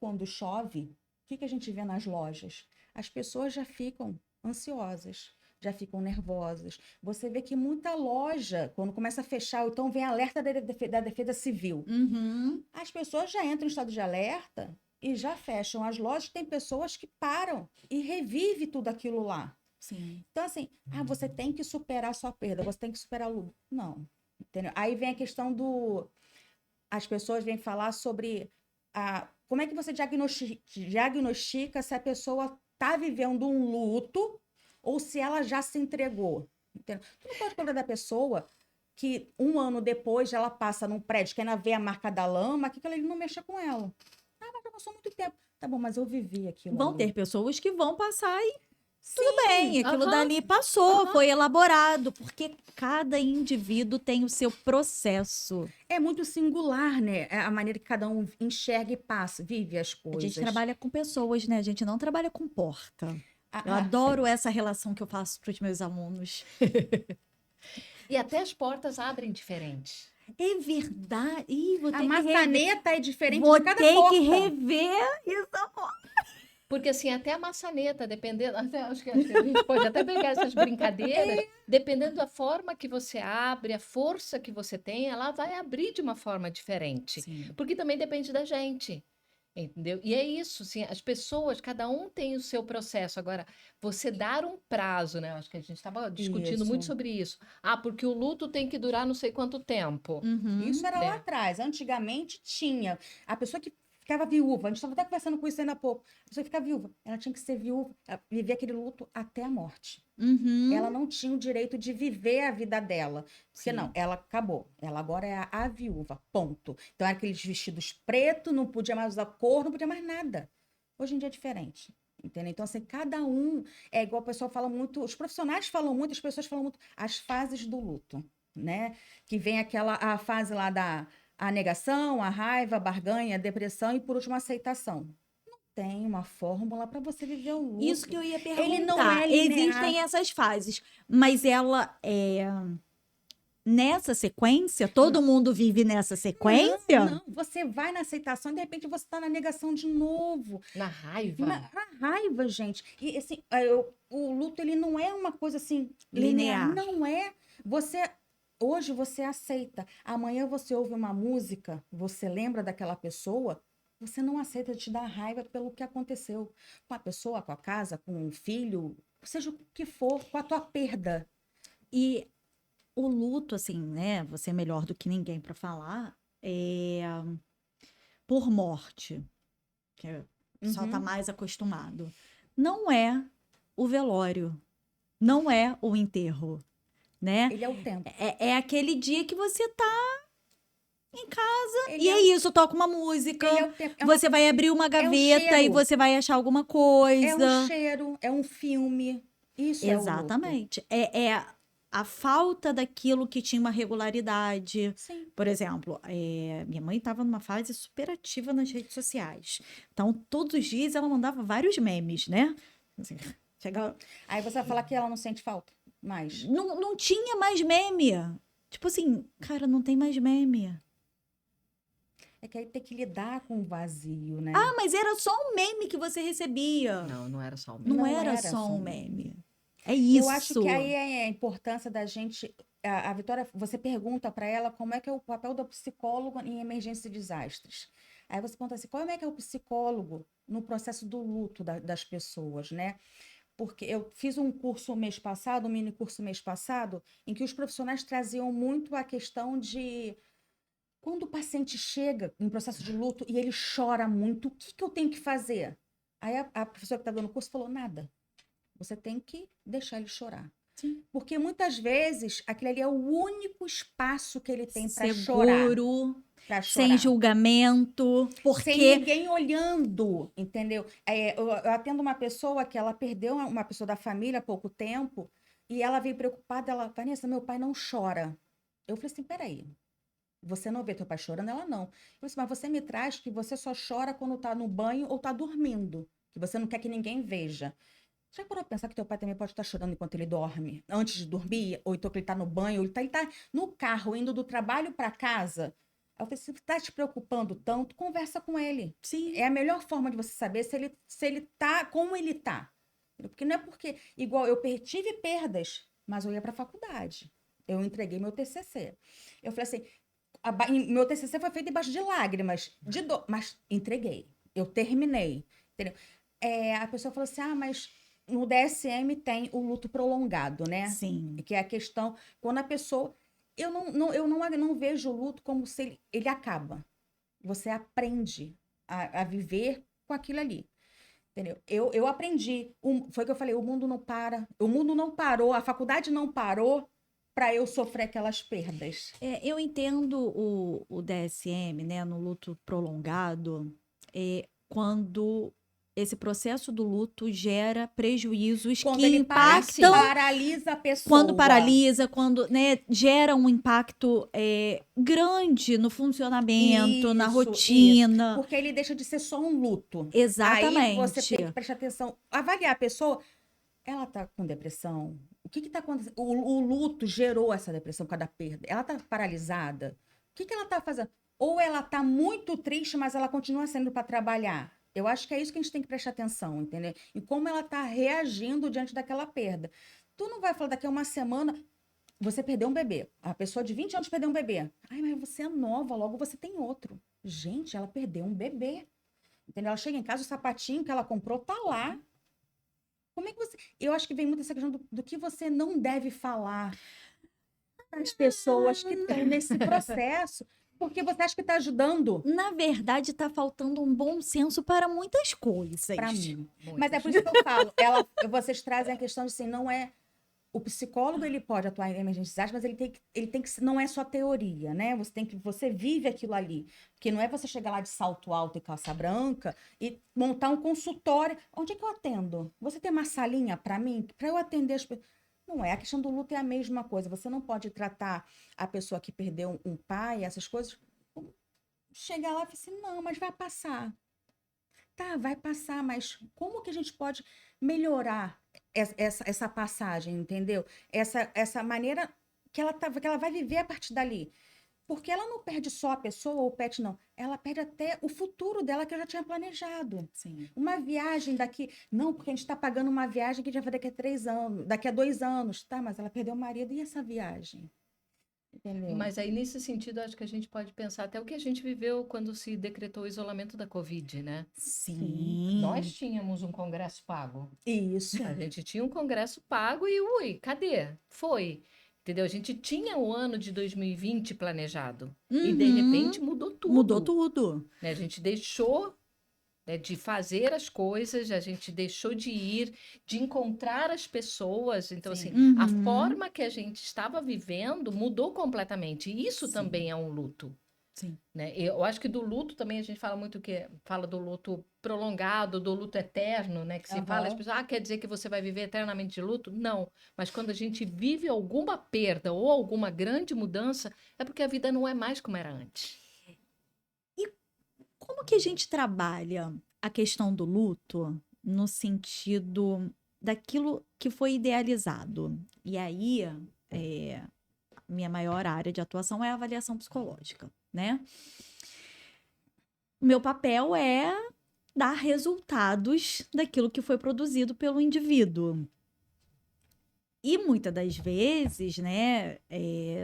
quando chove, o que a gente vê nas lojas? As pessoas já ficam ansiosas, já ficam nervosas. Você vê que muita loja, quando começa a fechar, então vem alerta da Defesa Civil. As pessoas já entram em estado de alerta e já fecham as lojas. Tem pessoas que param e revivem tudo aquilo lá. Sim. Então, assim, você tem que superar a sua perda, você tem que superar o luto. Não. Entendeu? Aí vem a questão do... As pessoas vêm falar sobre como é que você diagnostica se a pessoa está vivendo um luto ou se ela já se entregou. Entendeu? Tu não pode cobrar da pessoa que 1 ano depois ela passa num prédio que ainda vê a marca da lama, que ele não mexa com ela. Mas já passou muito tempo. Tá bom, mas eu vivi aquilo. Vão ali. ter pessoas que vão passar e Sim. tudo bem, aquilo dali passou, foi elaborado, porque cada indivíduo tem o seu processo. É muito singular, né? A maneira que cada um enxerga e passa, vive as A coisas. gente trabalha com pessoas, né? A gente não trabalha com porta. Eu adoro essa relação que eu faço para os meus alunos. E até as portas abrem diferente. É verdade. Ih, vou ter A que maçaneta é diferente Vou de cada ter porta. que rever isso. Porque assim, até a maçaneta, dependendo, acho que a gente pode até pegar essas brincadeiras, dependendo da forma que você abre, a força que você tem, ela vai abrir de uma forma diferente. Sim. Porque também depende da gente. Entendeu? E é isso, assim, as pessoas, cada um tem o seu processo. Agora, você dar um prazo, né? Acho que a gente estava discutindo muito Isso. sobre isso. Porque o luto tem que durar não sei quanto tempo. Isso era né? lá atrás. Antigamente tinha. A pessoa que ficava viúva, a gente estava até conversando com isso ainda há pouco. A pessoa que fica viúva, ela tinha que ser viúva, viver aquele luto até a morte. Ela não tinha o direito de viver a vida dela. Porque Sim. não, ela acabou. Ela agora é a viúva, ponto. Então, era aqueles vestidos pretos, não podia mais usar cor, não podia mais nada. Hoje em dia é diferente. Entendeu? Então, assim, cada um... É igual o pessoal fala muito... Os profissionais falam muito, as pessoas falam muito. As fases do luto, né? Que vem a fase lá a negação, a raiva, a barganha, a depressão e, por último, a aceitação. Não tem uma fórmula para você viver o luto. Isso que eu ia perguntar. Ele não é linear. Existem essas fases, mas ela é nessa sequência, todo mundo vive nessa sequência. Não, você vai na aceitação e de repente você tá na negação de novo. Na raiva. Na raiva, gente. E assim, o luto, ele não é uma coisa assim, Linear. linear. Não é. Hoje você aceita. Amanhã você ouve uma música, você lembra daquela pessoa, você não aceita, te dá raiva pelo que aconteceu. Com a pessoa, com a casa, com um filho, seja o que for, com a tua perda. E o luto, assim, né? Você é melhor do que ninguém para falar, por morte, que o pessoal tá mais acostumado. Não é o velório, não é o enterro, né? Ele é o tempo. É aquele dia que você tá em casa Ele e é é isso, toca uma música, Ele é o tempo. você vai abrir uma gaveta e cheiro. você vai achar alguma É coisa. um cheiro, é um filme. Isso é o luto. Exatamente. É a falta daquilo que tinha uma regularidade. Sim. Por exemplo, minha mãe estava numa fase super ativa nas redes sociais. Então, todos os dias ela mandava vários memes, né? Assim, chegava... Aí você vai falar que ela não sente falta mais. Não tinha mais meme. Tipo assim, cara, não tem mais meme. É que aí tem que lidar com o vazio, né? Ah, mas era só um meme que você recebia. Não era só o meu. Não, Não era era só só um um meme. É isso. Eu acho que aí é a importância da gente. A Vitória, você pergunta para ela como é que é o papel do psicólogo em emergência e desastres. Aí você pergunta assim, como é que é o psicólogo no processo do luto das pessoas, né? Porque eu fiz um curso mês passado, um mini curso mês passado, em que os profissionais traziam muito a questão de quando o paciente chega em processo de luto e ele chora muito, o que eu tenho que fazer? Aí a professora que está dando o curso falou, nada. Você tem que deixar ele chorar. Sim. Porque muitas vezes aquele ali é o único espaço que ele tem para chorar. Seguro, Pra sem chorar. julgamento, Sem porque ninguém olhando, entendeu? Eu atendo uma pessoa que ela perdeu uma pessoa da família há pouco tempo e ela veio preocupada, ela, Vanessa, meu pai não chora. Eu falei assim, peraí, você não vê teu pai chorando? Ela não. Eu falei assim, mas você me traz que você só chora quando tá no banho ou tá dormindo, que você não quer que ninguém veja. Já parou pra pensar que teu pai também pode estar chorando enquanto ele dorme, antes de dormir, ou então que ele tá no banho, ou ele tá no carro, indo do trabalho para casa? Aí eu falei, se tá te preocupando tanto, conversa com ele. sim, É a melhor forma de você saber se ele tá, como ele tá. Porque não é porque, igual eu tive perdas, mas eu ia pra faculdade. Eu entreguei meu TCC. Eu falei assim, meu TCC foi feito embaixo de lágrimas, mas entreguei. Eu terminei, entendeu? A pessoa falou assim, mas no DSM tem o luto prolongado, né? sim. Que é a questão, quando a pessoa... Eu não vejo o luto como se ele acaba. Você aprende a viver com aquilo ali. Entendeu? Eu aprendi. Foi o que eu falei, o mundo não para. O mundo não parou, a faculdade não parou para eu sofrer aquelas perdas. Eu entendo o DSM, né, no luto prolongado, quando esse processo do luto gera prejuízos Quando que ele impactam, paralisa a pessoa. quando paralisa, quando, né, gera um impacto grande no funcionamento, na Isso, rotina. porque ele deixa de ser só um luto. Exatamente. Aí você tem que prestar atenção, avaliar a pessoa. Ela tá com depressão? O que tá acontecendo? O luto gerou essa depressão por causa da perda. Ela tá paralisada? O que ela tá fazendo? Ou ela tá muito triste, mas ela continua saindo para trabalhar? Eu acho que é isso que a gente tem que prestar atenção, entendeu? E como ela tá reagindo diante daquela perda. Tu não vai falar daqui a uma semana, você perdeu um bebê. A pessoa de 20 anos perdeu um bebê. Ai, mas você é nova, logo você tem outro. Gente, ela perdeu um bebê. Entendeu? Ela chega em casa, o sapatinho que ela comprou tá lá. Como é que você... Eu acho que vem muito essa questão do que você não deve falar para as pessoas que estão nesse processo, porque você acha que está ajudando. Na verdade, está faltando um bom senso para muitas coisas. Para mim. Muitas. Mas é por isso que eu falo. Vocês trazem a questão de assim, não é... O psicólogo, ele pode atuar em emergências, mas ele tem que... Não é só teoria, né? Você vive aquilo ali. Porque não é você chegar lá de salto alto e calça branca e montar um consultório. Onde é que eu atendo? Você tem uma salinha para mim? Para eu atender as pessoas? Não é. A questão do luto é a mesma coisa. Você não pode tratar a pessoa que perdeu um pai, essas coisas, chegar lá e falar assim, não, mas vai passar. Tá, vai passar, mas como que a gente pode melhorar essa passagem, entendeu? Essa maneira que ela vai viver a partir dali. Porque ela não perde só a pessoa ou o pet, não. Ela perde até o futuro dela que eu já tinha planejado. Sim. Uma viagem daqui. Não, porque a gente está pagando uma viagem que a gente vai fazer daqui a 3 anos, daqui a 2 anos. Tá, mas ela perdeu o marido e essa viagem? Entendeu? Mas aí, nesse sentido, acho que a gente pode pensar até o que a gente viveu quando se decretou o isolamento da Covid, né? Sim. Nós tínhamos um congresso pago. Isso. A gente tinha um congresso pago e, ui, cadê? Foi. Entendeu? A gente tinha o ano de 2020 planejado. E, de repente, mudou tudo. Mudou tudo. Né? A gente deixou, né, de fazer as coisas, a gente deixou de ir, de encontrar as pessoas. Então, Sim. assim, a Uhum. forma que a gente estava vivendo mudou completamente. E isso Sim. também é um luto. Sim. Né? Eu acho que do luto também a gente fala muito fala do luto prolongado, do luto eterno, né? Que se fala, as Aham. pessoas, quer dizer que você vai viver eternamente de luto? Não. Mas quando a gente vive alguma perda ou alguma grande mudança, é porque a vida não é mais como era antes. Como que a gente trabalha a questão do luto no sentido daquilo que foi idealizado? E aí, minha maior área de atuação é a avaliação psicológica, né? Meu papel é dar resultados daquilo que foi produzido pelo indivíduo. E muitas das vezes, né,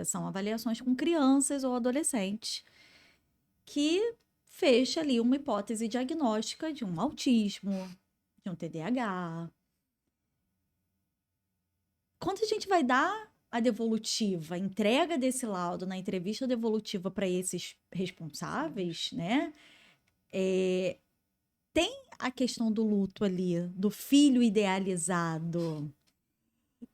são avaliações com crianças ou adolescentes que fecha ali uma hipótese diagnóstica de um autismo, de um TDAH. Quando a gente vai dar a devolutiva, a entrega desse laudo na entrevista devolutiva para esses responsáveis, né? Tem a questão do luto ali, do filho idealizado.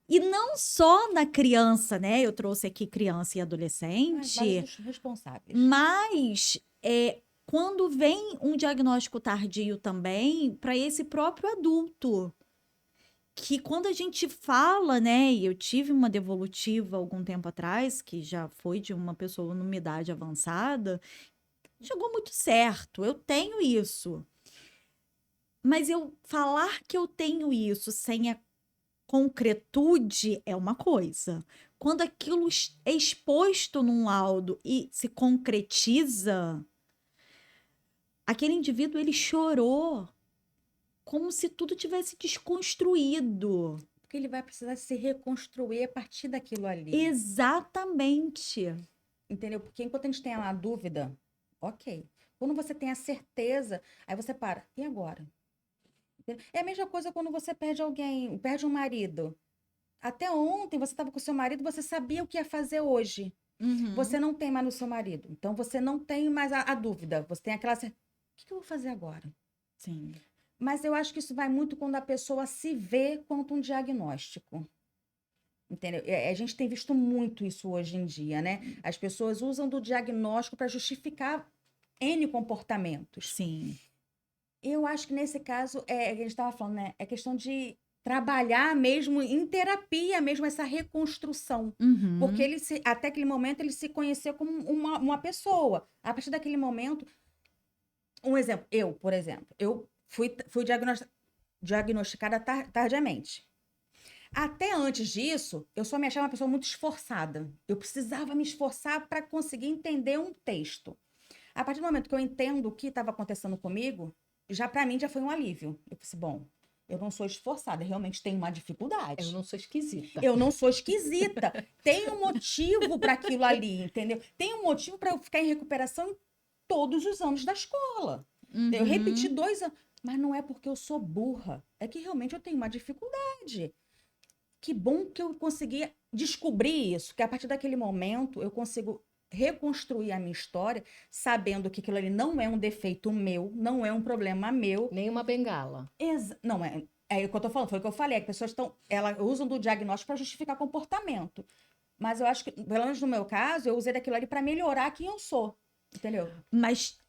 E não só na criança, né? Eu trouxe aqui criança e adolescente. Mas os responsáveis. Mas quando vem um diagnóstico tardio também para esse próprio adulto, que quando a gente fala, né, e eu tive uma devolutiva algum tempo atrás, que já foi de uma pessoa numa idade avançada, chegou muito certo, eu tenho isso. Mas eu falar que eu tenho isso sem a concretude é uma coisa. Quando aquilo é exposto num laudo e se concretiza, aquele indivíduo, ele chorou como se tudo tivesse desconstruído. Porque ele vai precisar se reconstruir a partir daquilo ali. Exatamente. Entendeu? Porque enquanto a gente tem uma dúvida, ok. Quando você tem a certeza, aí você para. E agora? É a mesma coisa quando você perde alguém, perde um marido. Até ontem você estava com o seu marido, você sabia o que ia fazer hoje. Uhum. Você não tem mais no seu marido. Então você não tem mais a dúvida. Você tem aquela certeza. O que eu vou fazer agora? Sim. Mas eu acho que isso vai muito quando a pessoa se vê quanto um diagnóstico. Entendeu? A gente tem visto muito isso hoje em dia, né? As pessoas usam do diagnóstico para justificar N comportamentos. Sim. Eu acho que nesse caso, a gente estava falando, né? É questão de trabalhar mesmo em terapia, mesmo essa reconstrução. Uhum. Porque até aquele momento ele se conheceu como uma pessoa. A partir daquele momento, um exemplo, por exemplo, eu fui diagnosticada tardiamente. Até antes disso, eu só me achava uma pessoa muito esforçada. Eu precisava me esforçar para conseguir entender um texto. A partir do momento que eu entendo o que estava acontecendo comigo, para mim já foi um alívio. Eu pensei, bom, eu não sou esforçada, eu realmente tenho uma dificuldade. Eu não sou esquisita. Eu não sou esquisita. Tem um motivo para aquilo ali, entendeu? Tem um motivo para eu ficar em recuperação em todos os anos da escola. Uhum. Eu repeti 2 anos. Mas não é porque eu sou burra. É que realmente eu tenho uma dificuldade. Que bom que eu consegui descobrir isso, que a partir daquele momento eu consigo reconstruir a minha história, sabendo que aquilo ali não é um defeito meu, não é um problema meu. Nem uma bengala. Não, é o que eu tô falando, foi o que eu falei, as pessoas elas usam do diagnóstico para justificar comportamento. Mas eu acho que, pelo menos no meu caso, eu usei daquilo ali para melhorar quem eu sou, entendeu? Mas,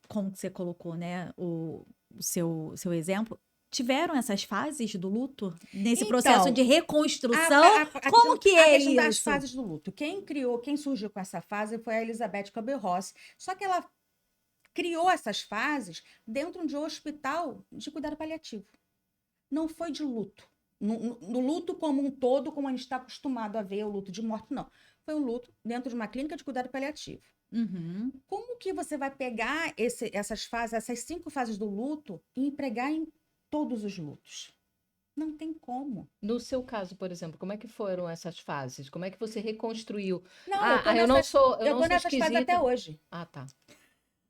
como você colocou, né, o seu exemplo, tiveram essas fases do luto nesse processo de reconstrução? Como que é isso? Das isso? fases do luto. Quem surgiu com essa fase foi a Elizabeth Kubler-Ross. Só que ela criou essas fases dentro de um hospital de cuidado paliativo. Não foi de luto. no luto como um todo, como a gente está acostumado a ver o luto de morte, não. Foi um luto dentro de uma clínica de cuidado paliativo. Uhum. Como que você vai pegar essas fases, essas 5 fases do luto e empregar em todos os lutos? Não tem como. No seu caso, por exemplo, como é que foram essas fases? Como é que você reconstruiu? Não, eu tô Eu não nessas, sou, eu eu não tô sou nessas fases até esquisita. hoje. Ah, tá.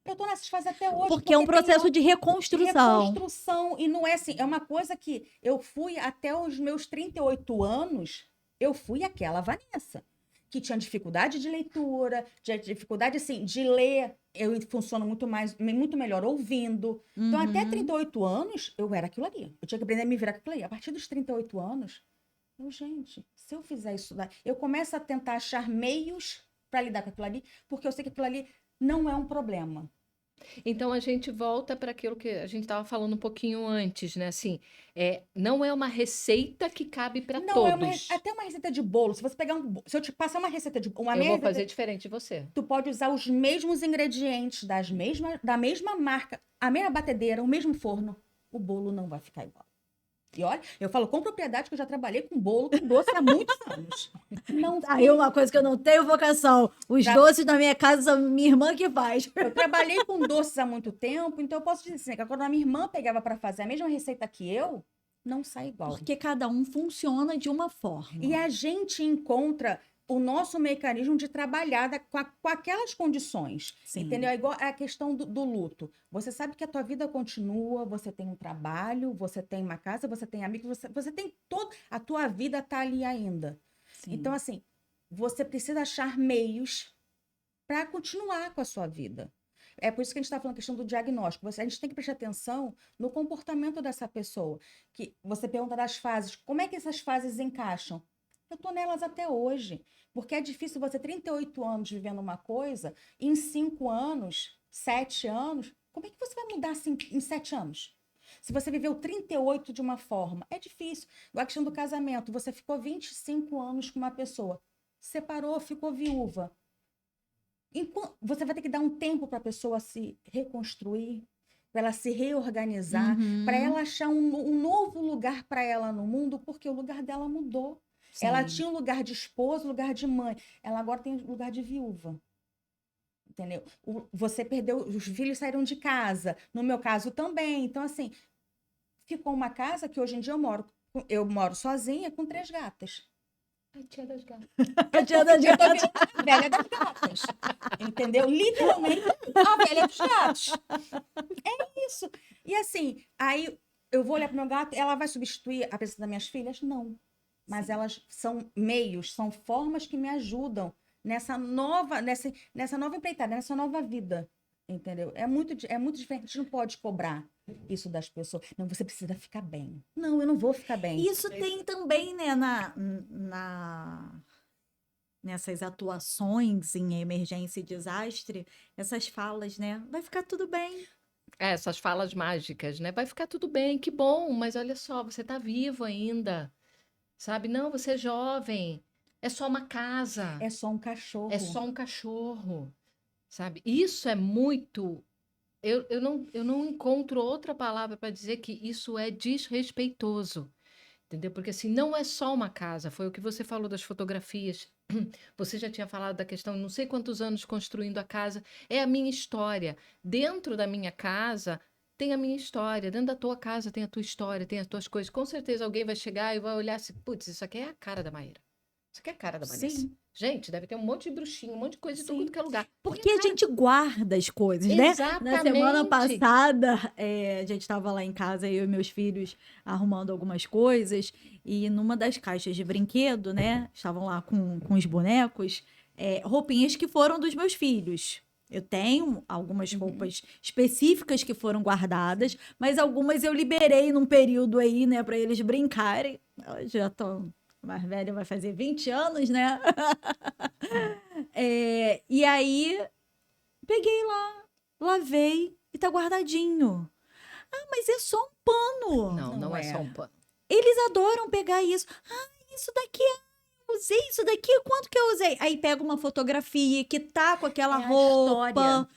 Eu tô nessas fases até hoje. Porque é um tem processo de reconstrução. reconstrução. E não é assim, é uma coisa que eu fui até os meus 38 anos, eu fui aquela Vanessa, que tinha dificuldade de leitura, tinha dificuldade, assim, de ler. Eu funciono muito melhor ouvindo. Então, até Uhum. 38 anos, eu era aquilo ali. Eu tinha que aprender a me virar com aquilo ali. A partir dos 38 anos, gente, se eu fizer isso, eu começo a tentar achar meios para lidar com aquilo ali, porque eu sei que aquilo ali não é um problema. Então a gente volta para aquilo que a gente estava falando um pouquinho antes, né? Assim, não é uma receita que cabe para Não é todos. até uma receita de bolo. Se você pegar se eu te passar uma receita de uma Eu meia vou receita, fazer diferente de você. tu pode usar os mesmos ingredientes da mesma marca, a mesma batedeira, o mesmo forno, o bolo não vai ficar igual. E olha, eu falo com propriedade que eu já trabalhei com bolo, com doce há muitos anos. Não Aí uma coisa que eu não tenho vocação. Os Tra- doces da minha casa são minha irmã que faz. Eu trabalhei com doces há muito tempo, então eu posso dizer assim, que quando a minha irmã pegava para fazer a mesma receita que eu, não sai igual. Porque cada um funciona de uma forma. E a gente encontra o nosso mecanismo de trabalhar com aquelas condições. Sim. Entendeu? É igual a questão do luto. Você sabe que a tua vida continua, você tem um trabalho, você tem uma casa, você tem amigos, você tem todo. A tua vida está ali ainda. Sim. Então, assim, você precisa achar meios para continuar com a sua vida. É por isso que a gente está falando a questão do diagnóstico. A gente tem que prestar atenção no comportamento dessa pessoa. Que você pergunta das fases, como é que essas fases encaixam? Eu estou nelas até hoje. Porque é difícil você, 38 anos vivendo uma coisa, e em 5 anos, 7 anos, como é que você vai mudar assim em 7 anos? Se você viveu 38 de uma forma, é difícil. A questão do casamento, você ficou 25 anos com uma pessoa, separou, ficou viúva. Você vai ter que dar um tempo para a pessoa se reconstruir, para ela se reorganizar, para ela achar um novo lugar para ela no mundo, porque o lugar dela mudou. Sim. Ela tinha um lugar de esposa, lugar de mãe. Ela agora tem lugar de viúva. Entendeu? Você perdeu, os filhos saíram de casa. No meu caso também. Então, assim, ficou uma casa que hoje em dia eu moro sozinha com 3 gatas. A tia das gatas. A tia das Eu tô gatas. virando a velha das gatas. Entendeu? Literalmente, a velha dos gatos. É isso. E assim, aí eu vou olhar pro meu gato, ela vai substituir a presença das minhas filhas? Não. Mas elas são meios, são formas que me ajudam nessa nova empreitada, nessa nova vida. Entendeu? É muito diferente. A gente não pode cobrar isso das pessoas. Não, você precisa ficar bem. Não, eu não vou ficar bem. Isso tem também, né, nessas atuações em emergência e desastre, essas falas, né? Vai ficar tudo bem. Essas falas mágicas, né? Vai ficar tudo bem, que bom, mas olha só, você está vivo ainda. Sabe? Não, você é jovem. É só uma casa. É só um cachorro. É só um cachorro. Sabe? Isso é muito. Eu não encontro outra palavra para dizer que isso é desrespeitoso. Entendeu? Porque assim, não é só uma casa. Foi o que você falou das fotografias. Você já tinha falado da questão, não sei quantos anos construindo a casa. É a minha história. Dentro da minha casa tem a minha história. Dentro da tua casa tem a tua história, tem as tuas coisas. Com certeza alguém vai chegar e vai olhar assim, putz, isso aqui é a cara da Maíra. Isso aqui é a cara da Vanessa. Sim. Gente, deve ter um monte de bruxinho, um monte de coisa de Sim. tudo que é lugar. Porque a gente guarda as coisas, né? Na semana Exatamente. passada, a gente estava lá em casa, eu e meus filhos, arrumando algumas coisas, e numa das caixas de brinquedo, né? Estavam lá com os bonecos, roupinhas que foram dos meus filhos. Eu tenho algumas roupas específicas que foram guardadas, mas algumas eu liberei num período aí, né, para eles brincarem. Elas já estão mais velha, vai fazer 20 anos, né? E aí, peguei lá, lavei e tá guardadinho. Ah, mas é só um pano. Não é só um pano. Eles adoram pegar isso. Ah, isso daqui eu usei, isso daqui quanto que eu usei? Aí pega uma fotografia que tá com aquela É a roupa. história.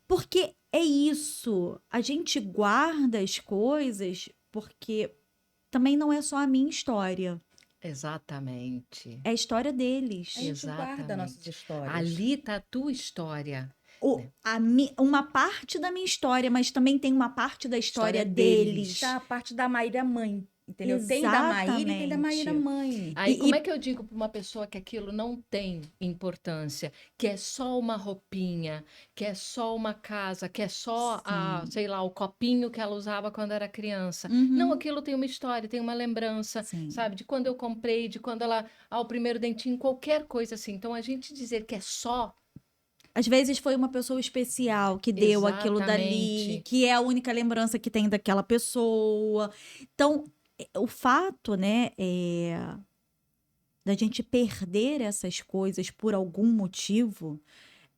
Porque é isso. A gente guarda as coisas porque também não é só a minha história, Exatamente. é a história deles. A gente guarda nossas Exatamente. histórias. Ali tá a tua história, O- né? uma parte da minha história, mas também tem uma parte da história História deles. deles. Tá a parte da Maíra mãe, entendeu? Tem da Maíra e tem da Maíra Exatamente. mãe. Aí, E- como e- é que eu digo para uma pessoa que aquilo não tem importância, que é só uma roupinha, que é só uma casa, que é só Sim. sei lá, o copinho que ela usava quando era criança? Uhum. Não, aquilo tem uma história, tem uma lembrança, Sim. sabe? De quando eu comprei, de quando ela, o primeiro dentinho, qualquer coisa assim. Então, a gente dizer que é só, Às vezes foi uma pessoa especial que deu aquilo dali, exatamente, que é a única lembrança que tem daquela pessoa. Então, o fato, né, da gente perder essas coisas por algum motivo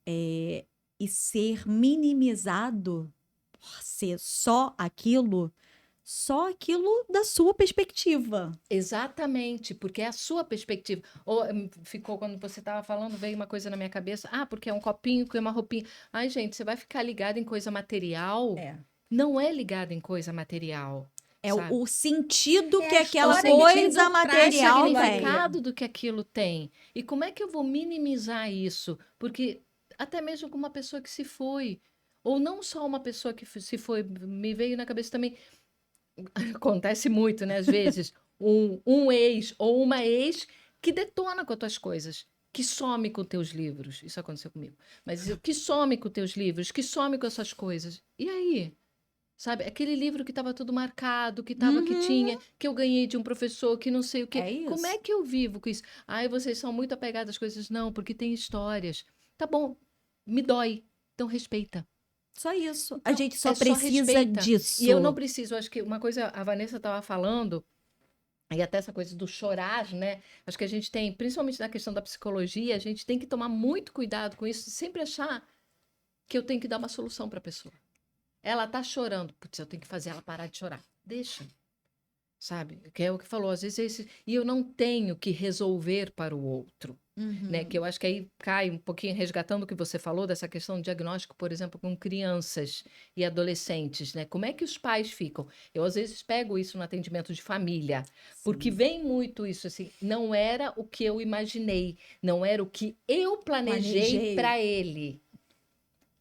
e ser minimizado por ser só aquilo da sua perspectiva. exatamente, porque é a sua perspectiva. Ou ficou, quando você estava falando, veio uma coisa na minha cabeça, porque é um copinho, que é uma roupinha. Ai, gente, você vai ficar ligado em coisa material? É. Não é ligado em coisa material, É sabe? o sentido É que a aquela história que tem coisa por trás material daquele tem. Significado do que aquilo tem. E como é que eu vou minimizar isso? Porque até mesmo com uma pessoa que se foi, ou não só uma pessoa que se foi, me veio na cabeça também, acontece muito, né? Às vezes, um ex ou uma ex que detona com as tuas coisas, que some com teus livros. Isso aconteceu comigo. Mas que some com teus livros, que some com essas coisas. E aí? Sabe? Aquele livro que estava tudo marcado, que tava, que Uhum. tinha, que eu ganhei de um professor, que não sei o quê. É Como é isso. que eu vivo com isso? Ai, vocês são muito apegadas às coisas. Não, porque tem histórias. Tá bom, me dói. Então respeita. Só isso. A Então, gente só é só precisa respeita. E eu não disso. preciso, acho que uma coisa a Vanessa estava falando, e até essa coisa do chorar, né? Acho que a gente tem, principalmente na questão da psicologia, a gente tem que tomar muito cuidado com isso, e sempre achar que eu tenho que dar uma solução para a pessoa. Ela tá chorando, putz, eu tenho que fazer ela parar de chorar. Deixa, sabe? Que é o que falou, às vezes e eu não tenho que resolver para o outro. Né, que eu acho que aí cai um pouquinho resgatando o que você falou dessa questão do diagnóstico, por exemplo, com crianças e adolescentes, né? Como é que os pais ficam? Eu às vezes pego isso no atendimento de família, porque vem muito isso assim, não era o que eu imaginei, não era o que eu planejei para ele.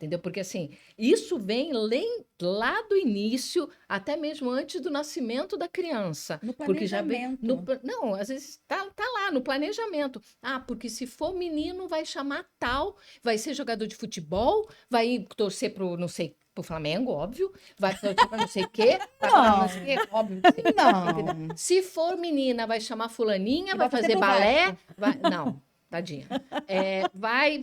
Entendeu? Porque assim, isso vem lá do início, até mesmo antes do nascimento da criança. No Porque já vem. planejamento. Não, às vezes tá lá no planejamento. Porque se for menino, vai chamar tal, vai ser jogador de futebol, vai torcer pro, não sei, pro Flamengo, óbvio, vai torcer pra não sei o quê, vai pra não sei o quê, óbvio. Que sim, entendeu? Não. Se for menina, vai chamar fulaninha, E vai vai torcer fazer pro balé, Vasco. não, tadinha. Vai.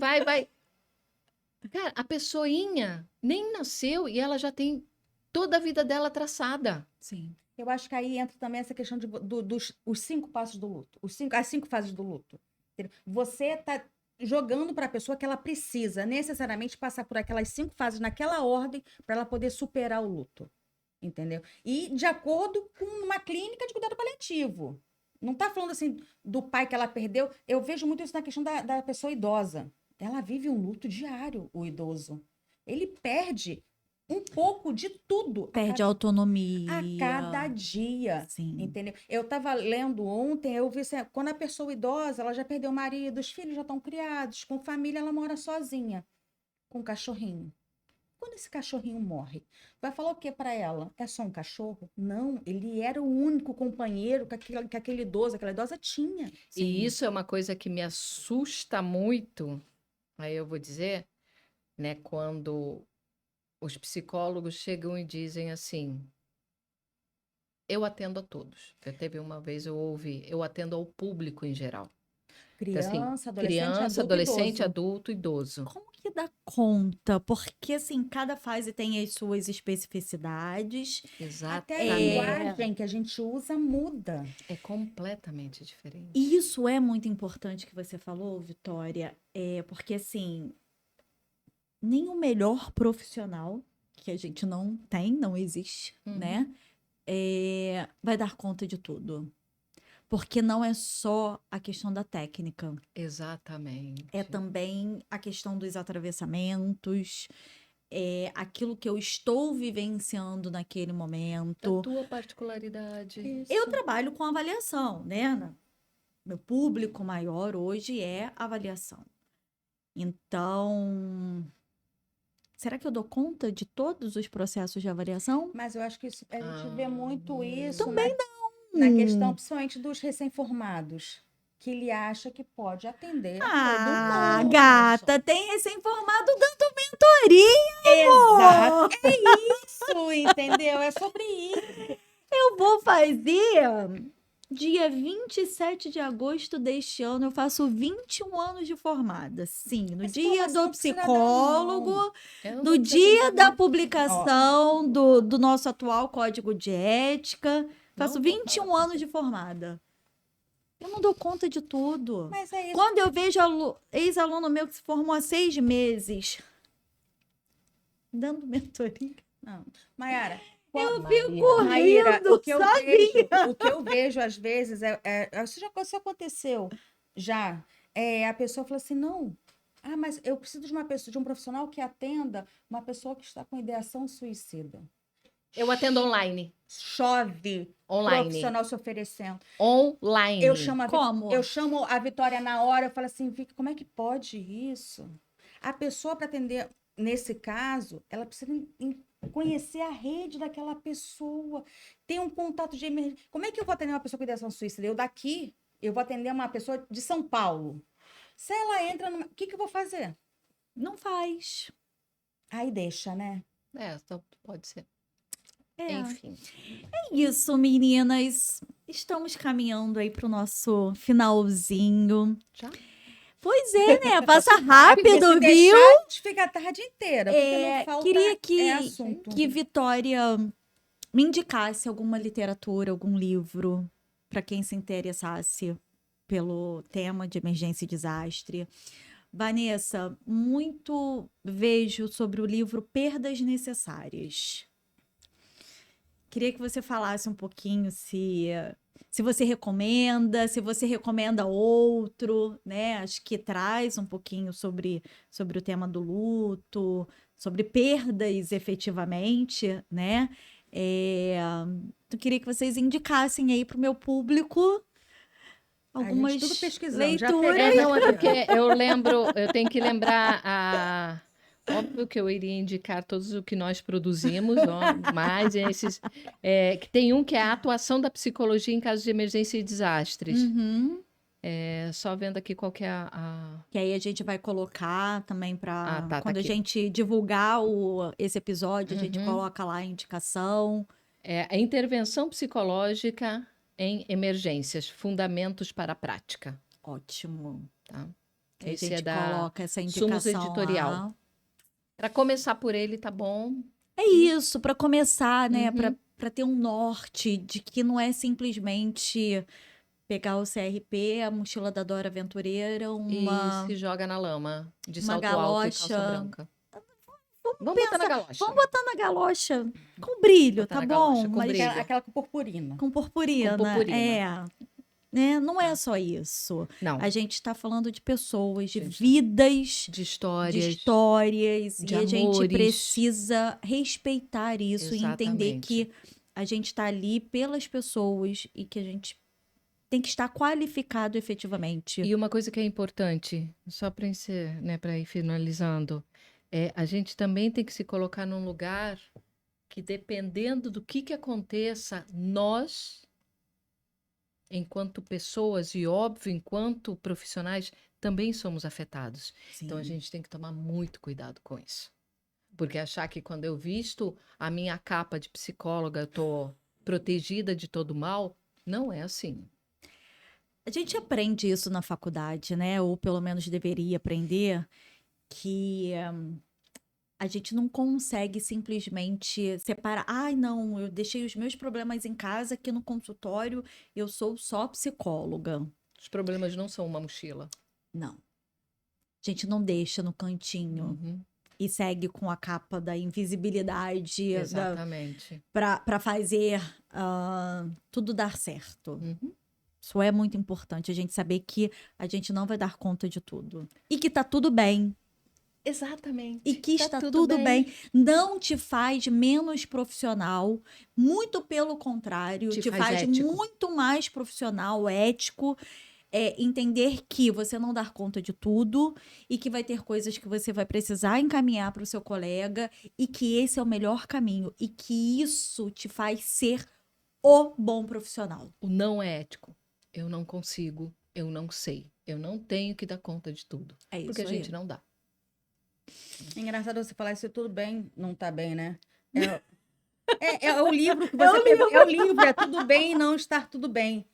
Cara, a pessoinha nem nasceu e ela já tem toda a vida dela traçada. Sim. Eu acho que aí entra também essa questão dos os 5 passos do luto, as 5 fases do luto. Entendeu? Você tá jogando para a pessoa que ela precisa necessariamente passar por aquelas 5 fases naquela ordem para ela poder superar o luto, entendeu? E de acordo com uma clínica de cuidado paliativo. Não tá falando assim do pai que ela perdeu. Eu vejo muito isso na questão da pessoa idosa. Ela vive um luto diário, o idoso. Ele perde um pouco de tudo Perde a autonomia. a cada dia, Sim. entendeu? Eu estava lendo ontem, eu vi assim, quando a pessoa idosa, ela já perdeu o marido, os filhos já estão criados, com família, ela mora sozinha, com um cachorrinho. Quando esse cachorrinho morre, vai falar o que para ela? É só um cachorro? Não, ele era o único companheiro que aquele idoso, aquela idosa tinha. E isso é uma coisa que me assusta muito, aí eu vou dizer, né, quando os psicólogos chegam e dizem assim, eu atendo a todos. Teve uma vez eu ouvi, eu atendo ao público em geral. Então, assim, Criança, criança, adolescente, adulto, idoso. Como que dá conta? Porque, assim, cada fase tem as suas especificidades. Até a Exatamente. linguagem que a gente usa muda. É completamente diferente. E isso é muito importante que você falou, Vitória, porque, assim, nem o melhor profissional, que a gente não tem, não existe, né? Vai dar conta de tudo. Porque não é só a questão da técnica, Exatamente. é também a questão dos atravessamentos, aquilo que eu estou vivenciando naquele Da momento. tua particularidade. Eu trabalho com avaliação, né? Meu público maior hoje é avaliação. Então, será que eu dou conta de todos os processos de avaliação? Mas eu acho que a gente vê Ah, muito isso Também na questão, principalmente dos recém-formados, que ele acha que pode atender a todo mundo. Gata, tem recém-formado dando mentoria. Exato, é isso, entendeu? É sobre isso. Eu vou fazer dia 27 de agosto deste ano, eu faço 21 anos de formada. Sim, no Essa dia informação do não precisa dar, psicólogo, eu no não dia preciso da saber. publicação do nosso atual código de ética. Faço Não vou 21 falar com anos de formada. Eu não dou conta de tudo. Mas é isso. Quando eu vejo ex-aluno meu que se formou há 6 meses, dando mentoria, Não. Mayara, eu Maria. fico Maíra, rindo o que eu vejo às vezes isso aconteceu já. A pessoa fala assim, não. Ah, mas eu preciso de uma pessoa, de um profissional que atenda uma pessoa que está com ideação suicida. Eu atendo online. Chove Online. profissional se oferecendo. Online. Eu chamo Como? eu chamo a Vitória na hora, eu falo assim, Vicky, como é que pode isso? A pessoa para atender, nesse caso, ela precisa conhecer a rede daquela pessoa, ter um contato de emergência. Como é que eu vou atender uma pessoa com ideação suicida? Eu vou atender uma pessoa de São Paulo. Se ela entra numa... O que eu vou fazer? Não faz. Aí deixa, né? Só pode ser. É. Enfim. Isso, meninas. Estamos caminhando aí pro nosso finalzinho. Já? Pois é, né? Passa rápido, Se viu? deixar, a gente fica a tarde inteira, porque não falta Queria que assunto. Vitória me indicasse alguma literatura, algum livro, para quem se interessasse pelo tema de emergência e desastre. Vanessa, muito vejo sobre o livro Perdas Necessárias. Queria que você falasse um pouquinho se você recomenda, se você recomenda outro, né? Acho que traz um pouquinho sobre o tema do luto, sobre perdas efetivamente, né? Eu queria que vocês indicassem aí para o meu público algumas tudo pesquisando, já leituras. pegamos Não, é porque eu tenho que lembrar óbvio que eu iria indicar todos o que nós produzimos, mas esses que tem um que é a atuação da psicologia em casos de emergência e desastres. Uhum. Só vendo aqui qual que é a... Que aí a gente vai colocar também para tá quando a aqui. gente divulgar esse episódio, a gente coloca lá a indicação. a intervenção psicológica em emergências, fundamentos para a prática. Ótimo. Tá? Aí Esse a gente da coloca essa Sumos indicação Editorial. lá. Para começar por ele, tá bom? É isso, para começar, né? Uhum. Para ter um norte de que não é simplesmente pegar o CRP, a mochila da Dora Aventureira, E se joga na lama, de uma salto alto e calça galocha. branca. Vamos botar na galocha. Vamos botar na galocha com brilho, Botar tá na bom? galocha, com Mas brilho. aquela com purpurina. com purpurina. Com purpurina. Né? Não é só isso. Não, A gente está falando de pessoas, de Gente, vidas, de de histórias. histórias, de e a gente amores. precisa respeitar isso e entender Exatamente. que a gente está ali pelas pessoas e que a gente tem que estar qualificado efetivamente. E uma coisa que é importante, só para ir finalizando, a gente também tem que se colocar num lugar que, dependendo do que aconteça, nós, enquanto pessoas e, óbvio, enquanto profissionais, também somos afetados. Então, a gente tem que tomar muito cuidado com isso. Porque achar que quando eu visto a minha capa de psicóloga, eu estou protegida de todo mal, não é assim. A gente aprende isso na faculdade, né? Ou pelo menos deveria aprender, que a gente não consegue simplesmente separar. Ai, não, eu deixei os meus problemas em casa, aqui no consultório, eu sou só psicóloga. Os problemas não são uma mochila. Não. A gente não deixa no cantinho e segue com a capa da invisibilidade Exatamente. para fazer tudo dar certo. Isso é muito importante, a gente saber que a gente não vai dar conta de tudo. E que tá tudo bem. Exatamente. E que Tá está tudo tudo bem. bem. Não te faz menos profissional, muito pelo contrário, Te te faz faz ético. muito mais profissional, ético. Entender que você não dá conta de tudo e que vai ter coisas que você vai precisar encaminhar para o seu colega e que esse é o melhor caminho e que isso te faz ser o bom profissional. O não é ético. Eu não consigo, eu não sei. Eu não tenho que dar conta de tudo. É Porque a isso aí. gente não dá. É engraçado você falar isso, tudo bem, não tá bem, né? É o livro que você pegou. É o livro, é tudo bem e não estar tudo bem.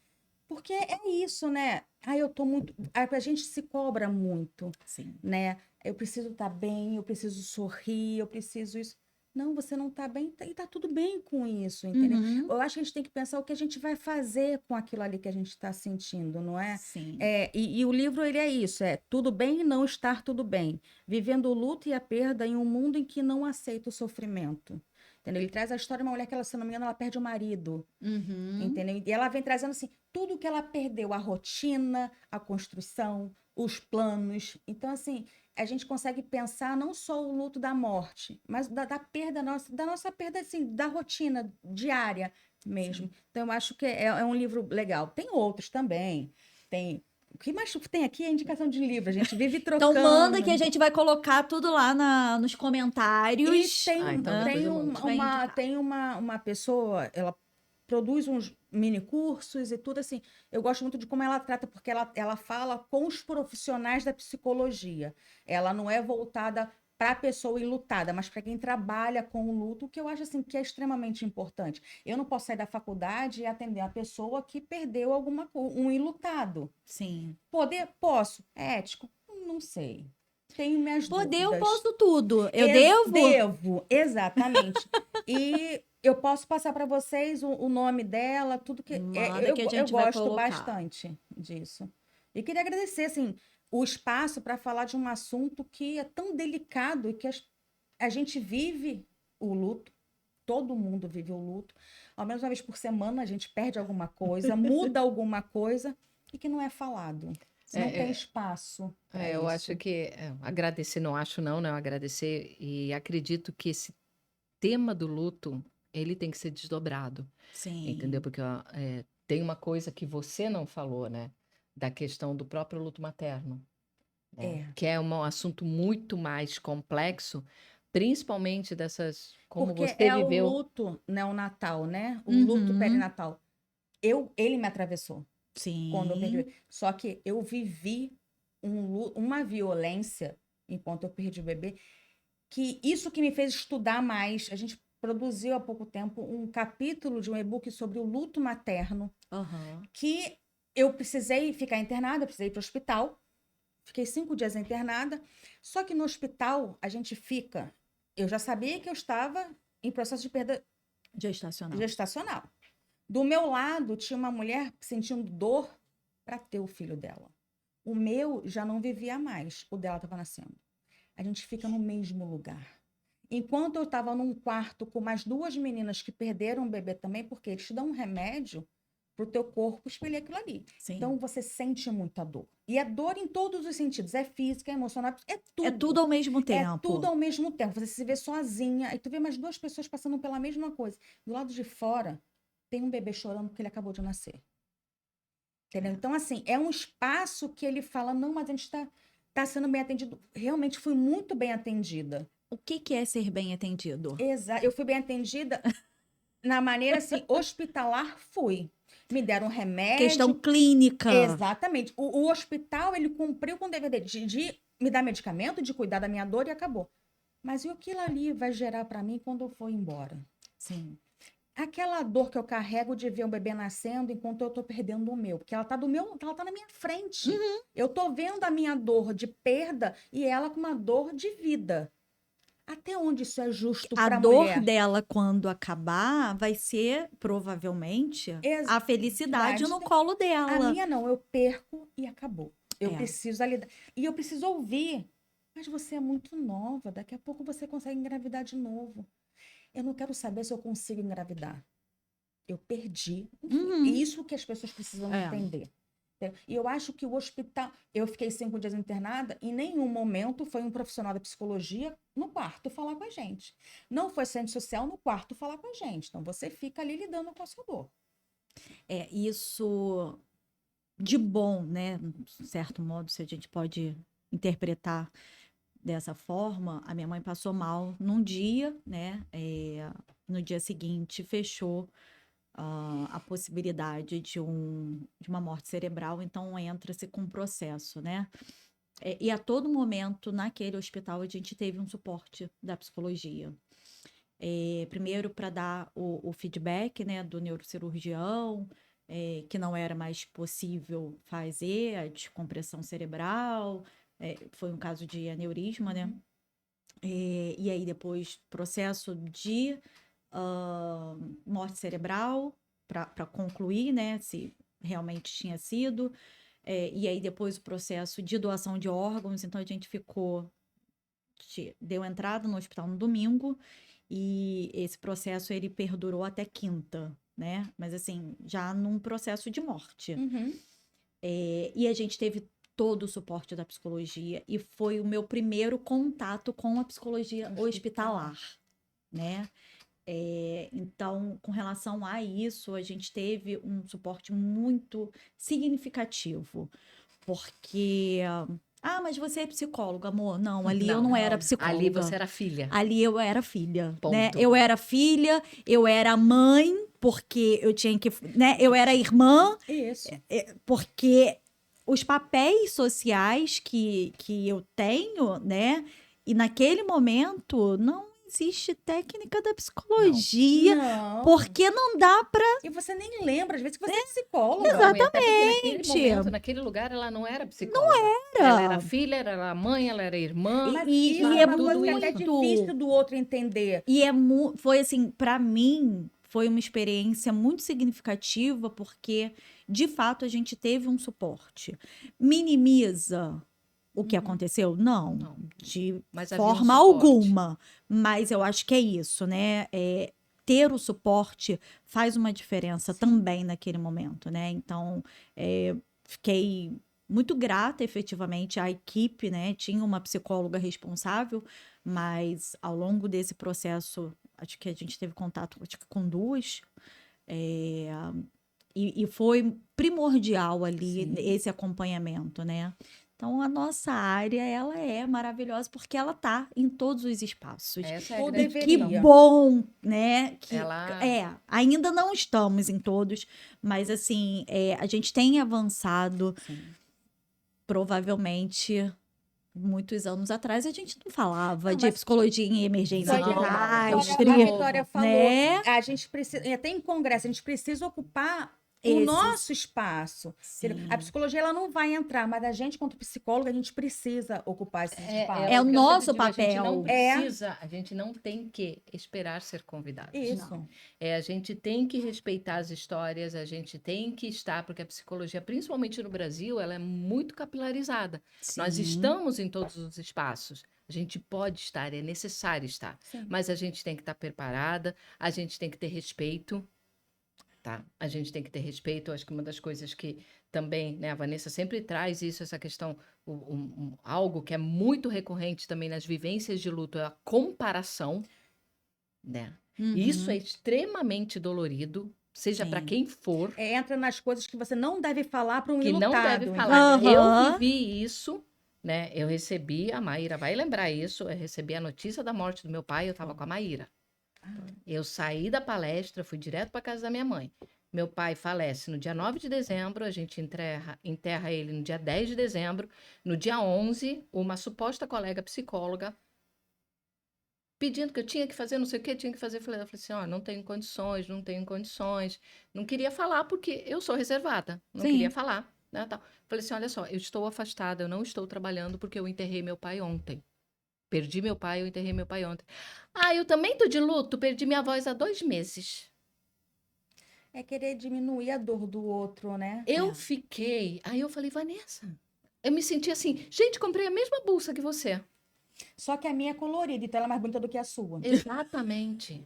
Porque é isso, né? Eu tô muito. A gente se cobra muito, Sim. né? Eu preciso estar bem, eu preciso sorrir, eu preciso isso. Não, você não tá bem e tá tudo bem com isso, entendeu? Uhum. Eu acho que a gente tem que pensar o que a gente vai fazer com aquilo ali que a gente está sentindo, não é? Sim. E o livro, ele é isso, tudo bem e não estar tudo bem. Vivendo o luto e a perda em um mundo em que não aceita o sofrimento. Entendeu? Ele traz a história de uma mulher que, ela, se não me engano, ela perde o marido. Uhum. Entendeu? E ela vem trazendo assim, tudo que ela perdeu, a rotina, a construção, os planos. Então, assim, a gente consegue pensar não só o luto da morte, mas da perda nossa, da nossa perda, assim, da rotina diária mesmo. Sim. Então, eu acho que é um livro legal. Tem outros também. O que mais tem aqui é indicação de livro. A gente vive trocando. Então manda que a gente vai colocar tudo lá nos E comentários. Então depois eu mando. Vai indicar. tem uma pessoa, ela produz uns mini cursos e tudo assim. Eu gosto muito de como ela trata, porque ela fala com os profissionais da psicologia. Ela não é voltada para a pessoa enlutada, mas para quem trabalha com o luto, que eu acho assim que é extremamente importante. Eu não posso sair da faculdade e atender a pessoa que perdeu alguma coisa, um enlutado. Sim. Posso? É ético? Não sei. Tenho minhas Poder, eu dúvidas. posso tudo. Eu devo? Devo, exatamente. E eu posso passar para vocês o nome dela, tudo que. Manda que a Eu gente vai gosto colocar. bastante disso. E queria agradecer, assim, o espaço para falar de um assunto que é tão delicado e que a gente vive o luto, todo mundo vive o luto. Ao menos uma vez por semana a gente perde alguma coisa, muda alguma coisa e que não é falado. Não tem espaço para Eu isso. acho que agradecer, não acho não, né? Eu agradecer e acredito que esse tema do luto, ele tem que ser desdobrado, Sim. entendeu? Porque ó, tem uma coisa que você não falou, né? Da questão do próprio luto materno, né? Que é um assunto muito mais complexo, principalmente dessas, como Porque você é o viveu. luto neonatal, né? O luto Uhum. perinatal. Ele me atravessou quando eu perdi. Sim. Só que eu vivi uma violência enquanto eu perdi o bebê, que isso que me fez estudar mais. A gente produziu há pouco tempo um capítulo de um e-book sobre o luto materno, Aham. que eu precisei ficar internada, precisei ir para o hospital. Fiquei 5 dias internada. Só que no hospital a gente fica. Eu já sabia que eu estava em processo de perda Gestacional. gestacional. Do meu lado tinha uma mulher sentindo dor para ter o filho dela. O meu já não vivia mais, o dela estava nascendo. A gente fica no mesmo lugar. Enquanto eu estava num quarto com mais 2 meninas que perderam o bebê também, porque eles te dão um remédio para o teu corpo expelir aquilo ali. Sim. Então você sente muita dor. E é dor em todos os sentidos. É física, é emocional, é tudo. É tudo ao mesmo É tempo. tudo ao mesmo tempo. Você se vê sozinha, aí tu vê mais 2 pessoas passando pela mesma coisa. Do lado de fora, tem um bebê chorando porque ele acabou de nascer. Entendeu? Então, assim, é um espaço que ele fala, não, mas a gente tá sendo bem atendido. Realmente fui muito bem atendida. O que é ser bem atendido? Exato. Eu fui bem atendida na maneira, assim, hospitalar fui. Me deram remédio. Questão clínica. Exatamente. O hospital, ele cumpriu com o dever dele de me dar medicamento, de cuidar da minha dor e acabou. Mas e aquilo ali vai gerar para mim quando eu for embora? Sim. Aquela dor que eu carrego de ver um bebê nascendo enquanto eu tô perdendo o meu, porque ela tá na minha frente. Eu tô vendo a minha dor de perda e ela com uma dor de vida. Até onde isso é justo A para dor mulher? dela, quando acabar, vai ser, provavelmente, a felicidade no colo A dela. minha não, eu perco e acabou. Eu É. preciso ali. E eu preciso ouvir. Mas você é muito nova, daqui a pouco você consegue engravidar de novo. Eu não quero saber se eu consigo engravidar. Eu perdi. Enfim, Uhum. é isso que as pessoas precisam É. entender. E eu acho que o hospital. Eu fiquei 5 dias internada, em nenhum momento foi um profissional da psicologia no quarto falar com a gente. Não foi assistente social no quarto falar com a gente. Então você fica ali lidando com a sua dor. Isso de bom, né? De certo modo, se a gente pode interpretar dessa forma, a minha mãe passou mal num dia, né? No dia seguinte, fechou a possibilidade de uma morte cerebral, então entra-se com um processo, né? E a todo momento, naquele hospital, a gente teve um suporte da psicologia. Primeiro para dar o feedback, né, do neurocirurgião, que não era mais possível fazer a descompressão cerebral, foi um caso de aneurisma, né? E aí depois processo de morte cerebral para concluir, né, se realmente tinha sido. E aí depois o processo de doação de órgãos, então a gente deu entrada no hospital no domingo e esse processo ele perdurou até quinta, né? Mas assim, já num processo de morte. E a gente teve todo o suporte da psicologia e foi o meu primeiro contato com a psicologia hospitalar, né? Então, com relação a isso, a gente teve um suporte muito significativo, porque mas você é psicóloga, amor? Não, ali eu não era psicóloga. Ali você era filha. Ali eu era filha, Ponto. né? Eu era filha, eu era mãe, porque eu tinha que, né? Eu era irmã, Isso. porque os papéis sociais que eu tenho, né? E naquele momento não existe técnica da psicologia, Não. porque não dá para. E você nem lembra, às vezes, que você é psicóloga. Exatamente. Naquele momento, naquele lugar, ela não era psicóloga. Ela era filha, ela era mãe, ela era irmã. Mas E isso é é uma coisa que é muito difícil do outro entender. E foi assim, para mim, foi uma experiência muito significativa, porque, de fato, a gente teve um suporte. Minimiza o que aconteceu? Não, de Mas havia um forma suporte. alguma. Mas eu acho que é isso, né? Ter o suporte faz uma diferença também naquele momento, né? Então, fiquei muito grata, efetivamente, à equipe, né? Tinha uma psicóloga responsável, mas ao longo desse processo, acho que a gente teve contato com duas, e foi primordial ali Sim. esse acompanhamento, né? Então, a nossa área, ela é maravilhosa porque ela tá em todos os espaços. Essa é a Ou grande Que deveria. questão. bom, né? Que Ela- ainda não estamos em todos, mas assim, a gente tem avançado. Provavelmente, muitos anos atrás, a gente não falava Não, de mas psicologia em emergência Foi de igual a desastre, Vitória falou. né? A gente precisa, e até em congresso, a gente precisa ocupar o Esses- nosso espaço. Sim. A psicologia ela não vai entrar, mas a gente, quanto psicóloga, a gente precisa ocupar esse espaço. É o que eu nosso sempre digo, A gente não papel. precisa, a gente não tem que esperar ser convidado. Isso. A gente tem que respeitar as histórias, a gente tem que estar, porque a psicologia, principalmente no Brasil, ela é muito capilarizada. Nós Sim. estamos em todos os espaços. A gente pode estar, é necessário estar. Sim. Mas a gente tem que estar preparada, a gente tem que ter respeito, tá? A gente tem que ter respeito. Eu acho que uma das coisas que também, né, a Vanessa sempre traz isso, essa questão, algo que é muito recorrente também nas vivências de luto, é a comparação, né? E isso é extremamente dolorido, seja para Sim. quem for, Entra nas coisas que você não deve falar para um que ilutado. não deve entendeu? falar. Aham. Eu vivi isso, né? Eu recebi, a Maíra vai lembrar isso, eu recebi a notícia da morte do meu pai, eu estava com a Maíra. Eu saí da palestra, fui direto para casa da minha mãe. Meu pai falece no dia 9 de dezembro, a gente enterra ele no dia 10 de dezembro. No dia 11, uma suposta colega psicóloga pedindo que eu tinha que fazer não sei o que, tinha que fazer. Eu falei assim, ó, não tenho condições, não tenho condições. Não queria falar porque eu sou reservada, não Sim. queria falar, né, tal. Falei assim, olha só, eu estou afastada, eu não estou trabalhando porque eu enterrei meu pai ontem. Perdi meu pai, eu enterrei meu pai ontem. Ah, eu também tô de luto, perdi minha voz há 2 meses. É querer diminuir a dor do outro, né? Eu fiquei. Aí eu falei, Vanessa. Eu me senti assim, gente, comprei a mesma bolsa que você. Só que a minha é colorida, então ela é mais bonita do que a sua. Exatamente.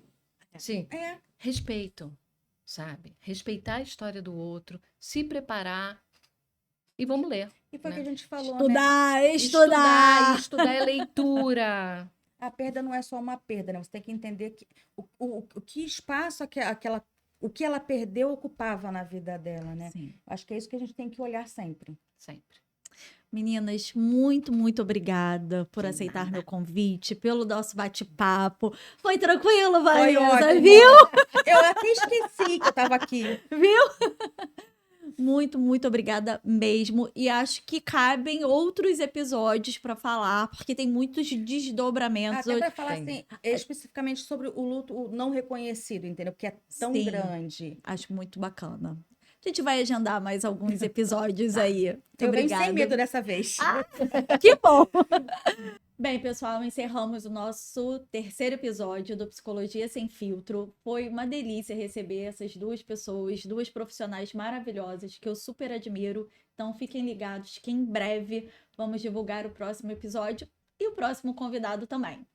Sim, É. respeito, sabe? Respeitar a história do outro, se preparar, E vamos ler. E foi o né? que a gente falou, né? Estudar! Estudar é leitura. A perda não é só uma perda, né? Você tem que entender que o que espaço o que ela perdeu ocupava na vida dela, né? Sim. Acho que é isso que a gente tem que olhar sempre. Sempre. Meninas, muito, muito obrigada por De aceitar nada. meu convite, pelo nosso bate-papo. Foi tranquilo, Foi Vanessa, ótimo. viu? Eu até esqueci que eu estava aqui. Muito, muito obrigada mesmo. E acho que cabem outros episódios para falar, porque tem muitos desdobramentos. Até para falar Tem. assim, especificamente sobre o luto o não reconhecido, entendeu? Porque é tão Sim. grande. Acho muito bacana. A gente vai agendar mais alguns episódios aí. Muito Eu venho obrigada. sem medo dessa vez. Que bom! Bem, pessoal, encerramos o nosso terceiro episódio do Psicologia Sem Filtro. Foi uma delícia receber essas duas pessoas, duas profissionais maravilhosas que eu super admiro. Então, fiquem ligados que em breve vamos divulgar o próximo episódio e o próximo convidado também.